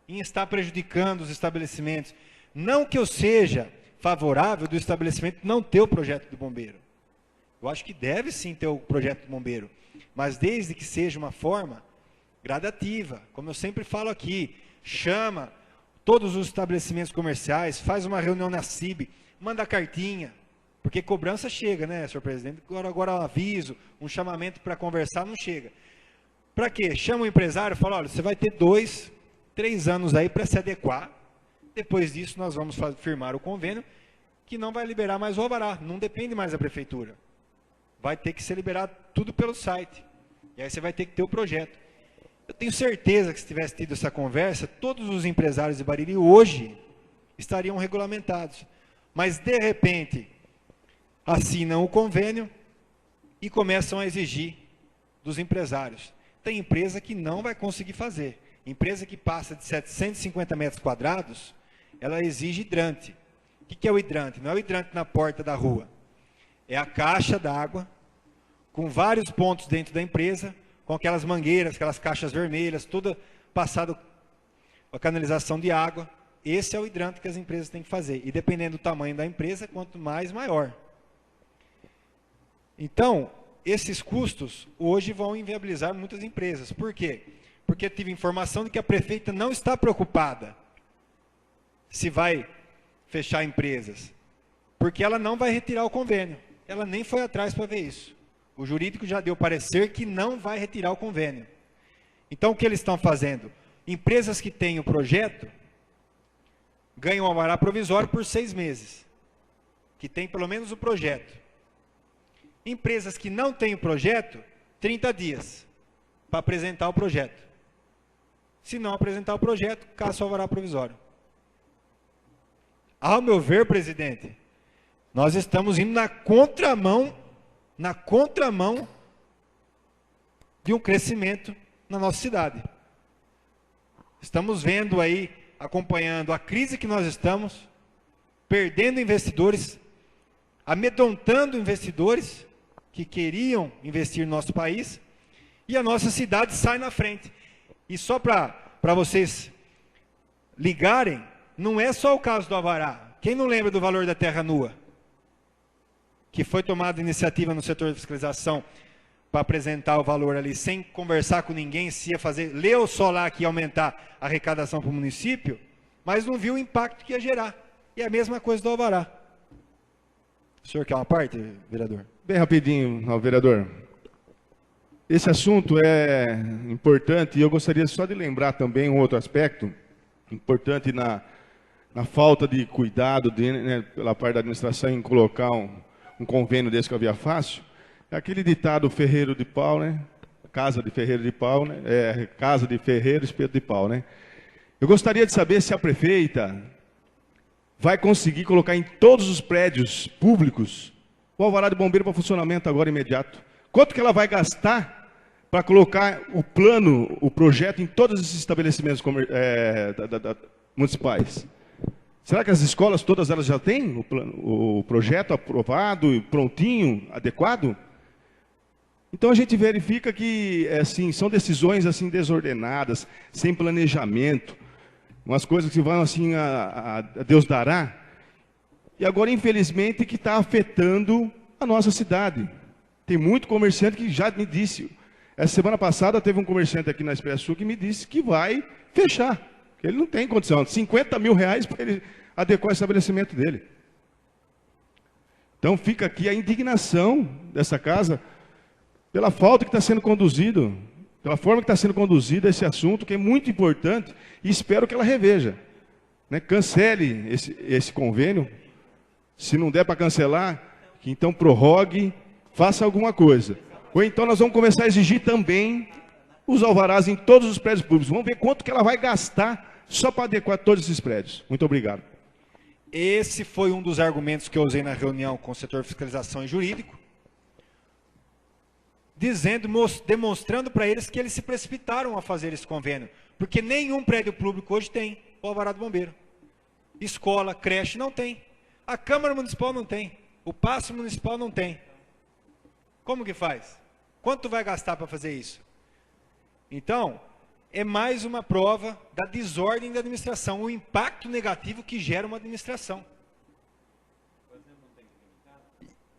em estar prejudicando os estabelecimentos. Não que eu seja favorável do estabelecimento não ter o projeto do bombeiro. Eu acho que deve sim ter o projeto do bombeiro, mas desde que seja uma forma gradativa, como eu sempre falo aqui, chama todos os estabelecimentos comerciais, faz uma reunião na CIB, manda cartinha, porque cobrança chega, né, senhor presidente? Agora um aviso, um chamamento para conversar não chega. Para quê? Chama o empresário e fala, olha, você vai ter 2, 3 anos aí para se adequar, depois disso nós vamos firmar o convênio, que não vai liberar mais o alvará, não depende mais da prefeitura. Vai ter que ser liberado tudo pelo site, e aí você vai ter que ter o projeto. Eu tenho certeza que se tivesse tido essa conversa, todos os empresários de Bariri hoje estariam regulamentados. Mas, de repente, assinam o convênio e começam a exigir dos empresários. Tem empresa que não vai conseguir fazer. Empresa que passa de 750 metros quadrados, ela exige hidrante. O que é o hidrante? Não é o hidrante na porta da rua. É a caixa d'água, com vários pontos dentro da empresa, com aquelas mangueiras, aquelas caixas vermelhas, toda passada a canalização de água. Esse é o hidrante que as empresas têm que fazer. E dependendo do tamanho da empresa, quanto mais, maior. Então, esses custos hoje vão inviabilizar muitas empresas. Por quê? Porque eu tive informação de que a prefeita não está preocupada se vai fechar empresas. Porque ela não vai retirar o convênio. Ela nem foi atrás para ver isso. O jurídico já deu parecer que não vai retirar o convênio. Então, o que eles estão fazendo? Empresas que têm o projeto ganham um alvará provisório por 6 meses. Que tem pelo menos o projeto. Empresas que não têm o projeto, 30 dias para apresentar o projeto. Se não apresentar o projeto, caça o alvará provisório. Ao meu ver, presidente, nós estamos indo na contramão de um crescimento na nossa cidade. Estamos vendo aí, acompanhando a crise que nós estamos, perdendo investidores, amedrontando investidores que queriam investir no nosso país, e a nossa cidade sai na frente. E só para vocês ligarem, não é só o caso do alvará. Quem não lembra do valor da terra nua? Que foi tomada iniciativa no setor de fiscalização para apresentar o valor ali, sem conversar com ninguém, se ia fazer, leu só lá que ia aumentar a arrecadação para o município, mas não viu o impacto que ia gerar. E é a mesma coisa do alvará. O senhor quer uma parte, vereador? Bem rapidinho, vereador. Esse assunto é importante e eu gostaria só de lembrar também um outro aspecto importante na falta de cuidado pela parte da administração em colocar um convênio desse com a Via Fácil, é aquele ditado ferreiro de pau, né? Casa de ferreiro de pau, né? Casa de ferreiro, espeto de pau, né? Eu gostaria de saber se a prefeita vai conseguir colocar em todos os prédios públicos o alvará de bombeiro para funcionamento agora imediato. Quanto que ela vai gastar para colocar o plano, o projeto em todos esses estabelecimentos municipais? Será que as escolas todas elas já têm o projeto aprovado, prontinho, adequado? Então a gente verifica que assim, são decisões assim desordenadas, sem planejamento, umas coisas que vão assim a Deus dará. E agora, infelizmente, que está afetando a nossa cidade. Tem muito comerciante que já me disse. Essa semana passada teve um comerciante aqui na Expresso que me disse que vai fechar. Que ele não tem condição. 50 mil reais para ele adequar o estabelecimento dele. Então fica aqui a indignação dessa casa pela falta que está sendo conduzido, pela forma que está sendo conduzido esse assunto, que é muito importante, e espero que ela reveja. Né? Cancele esse convênio. Se não der para cancelar, que então prorrogue, faça alguma coisa. Ou então nós vamos começar a exigir também os alvarás em todos os prédios públicos. Vamos ver quanto que ela vai gastar só para adequar todos esses prédios. Muito obrigado. Esse foi um dos argumentos que eu usei na reunião com o setor de fiscalização e jurídico, demonstrando para eles que eles se precipitaram a fazer esse convênio, porque nenhum prédio público hoje tem o alvará do bombeiro. Escola, creche não tem. A Câmara Municipal não tem. O Paço Municipal não tem. Como que faz? Quanto vai gastar para fazer isso? Então, é mais uma prova da desordem da administração, o impacto negativo que gera uma administração.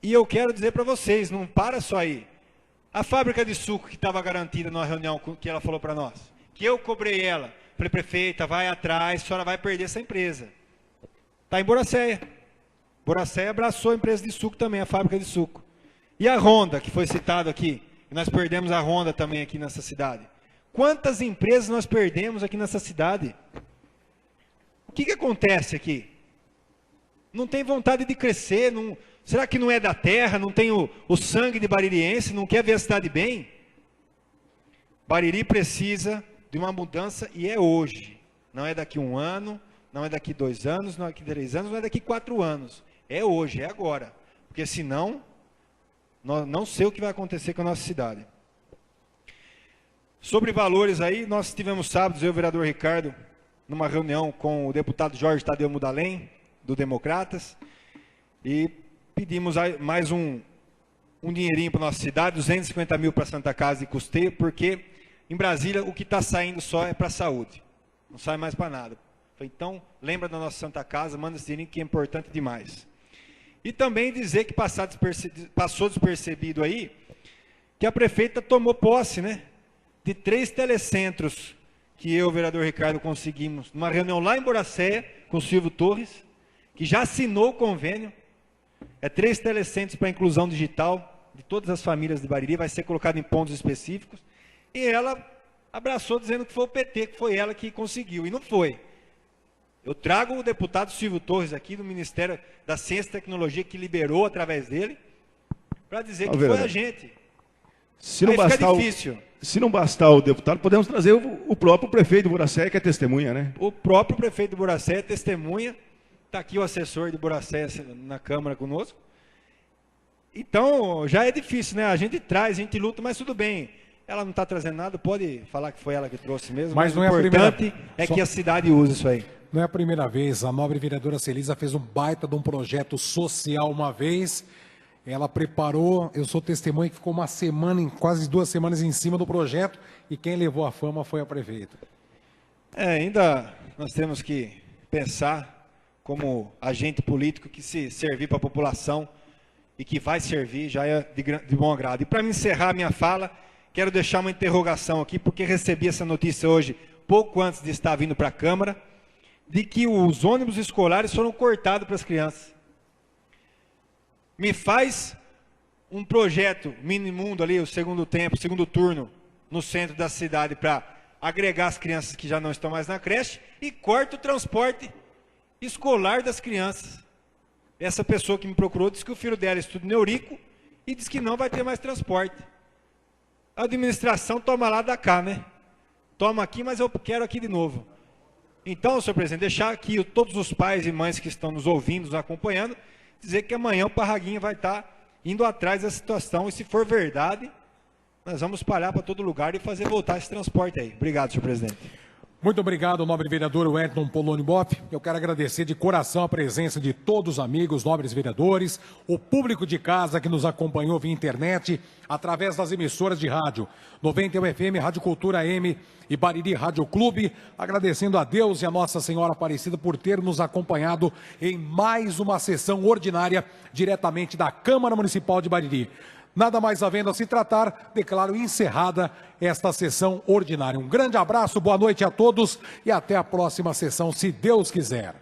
E eu quero dizer para vocês, não para só aí. A fábrica de suco que estava garantida numa reunião que ela falou para nós, que eu cobrei ela, falei, prefeita, vai atrás, a senhora vai perder essa empresa. Está em Boracéia. Boracéia abraçou a empresa de suco também, a fábrica de suco. E a Honda, que foi citado aqui, nós perdemos a Honda também aqui nessa cidade. Quantas empresas nós perdemos aqui nessa cidade? O que acontece aqui? Não tem vontade de crescer, não, será que não é da terra, não tem o sangue de baririense, não quer ver a cidade bem? Bariri precisa de uma mudança e é hoje. Não é daqui 1 ano, não é daqui 2 anos, não é daqui 3 anos, não é daqui 4 anos. É hoje, é agora. Porque senão, não sei o que vai acontecer com a nossa cidade. Sobre valores aí, nós tivemos sábados, eu e o vereador Ricardo, numa reunião com o deputado Jorge Tadeu Mudalém, do Democratas, e pedimos mais um dinheirinho para a nossa cidade, 250 mil para Santa Casa e custeio, porque em Brasília o que está saindo só é para a saúde, não sai mais para nada. Então, lembra da nossa Santa Casa, manda esse dinheirinho que é importante demais. E também dizer que passou despercebido aí, que a prefeita tomou posse, né? De 3 telecentros que eu e o vereador Ricardo conseguimos, numa reunião lá em Boracéia, com o Silvio Torres, que já assinou o convênio. É 3 telecentros para inclusão digital de todas as famílias de Bariri, vai ser colocado em pontos específicos. E ela abraçou dizendo que foi o PT, que foi ela que conseguiu, e não foi. Eu trago o deputado Silvio Torres aqui do Ministério da Ciência e Tecnologia, que liberou através dele, para dizer que foi a gente. Se não bastar o deputado, podemos trazer o próprio prefeito de Boracéia, que é testemunha, né? O próprio prefeito de Boracéia é testemunha. Está aqui o assessor de Boracéia na Câmara conosco. Então, já é difícil, né? A gente traz, a gente luta, mas tudo bem. Ela não está trazendo nada, pode falar que foi ela que trouxe mesmo. Mas não o é importante que a cidade use isso aí. Não é a primeira vez. A nobre vereadora Celisa fez um baita de um projeto social uma vez. Ela preparou, eu sou testemunha que ficou uma semana, quase 2 semanas em cima do projeto, e quem levou a fama foi a prefeita. Ainda nós temos que pensar como agente político que se servir para a população e que vai servir já é de bom agrado. E para me encerrar minha fala, quero deixar uma interrogação aqui, porque recebi essa notícia hoje, pouco antes de estar vindo para a Câmara, de que os ônibus escolares foram cortados para as crianças. Me faz um projeto minimundo ali, o segundo turno, no centro da cidade, para agregar as crianças que já não estão mais na creche, e corta o transporte escolar das crianças. essa pessoa que me procurou disse que o filho dela estuda em Eurico e disse que não vai ter mais transporte. A administração toma lá da cá, né? Toma aqui, mas eu quero aqui de novo. Então, senhor presidente, deixar aqui todos os pais e mães que estão nos ouvindo, nos acompanhando, dizer que amanhã o Parraguinha vai estar indo atrás da situação e, se for verdade, nós vamos espalhar para todo lugar e fazer voltar esse transporte aí. Obrigado, senhor presidente. Muito obrigado, nobre vereador Wellington Poloni Boff. Eu quero agradecer de coração a presença de todos os amigos, nobres vereadores, o público de casa que nos acompanhou via internet, através das emissoras de rádio, 91 FM, Rádio Cultura M e Bariri Rádio Clube, agradecendo a Deus e a Nossa Senhora Aparecida por ter nos acompanhado em mais uma sessão ordinária, diretamente da Câmara Municipal de Bariri. Nada mais havendo a se tratar, declaro encerrada esta sessão ordinária. Um grande abraço, boa noite a todos e até a próxima sessão, se Deus quiser.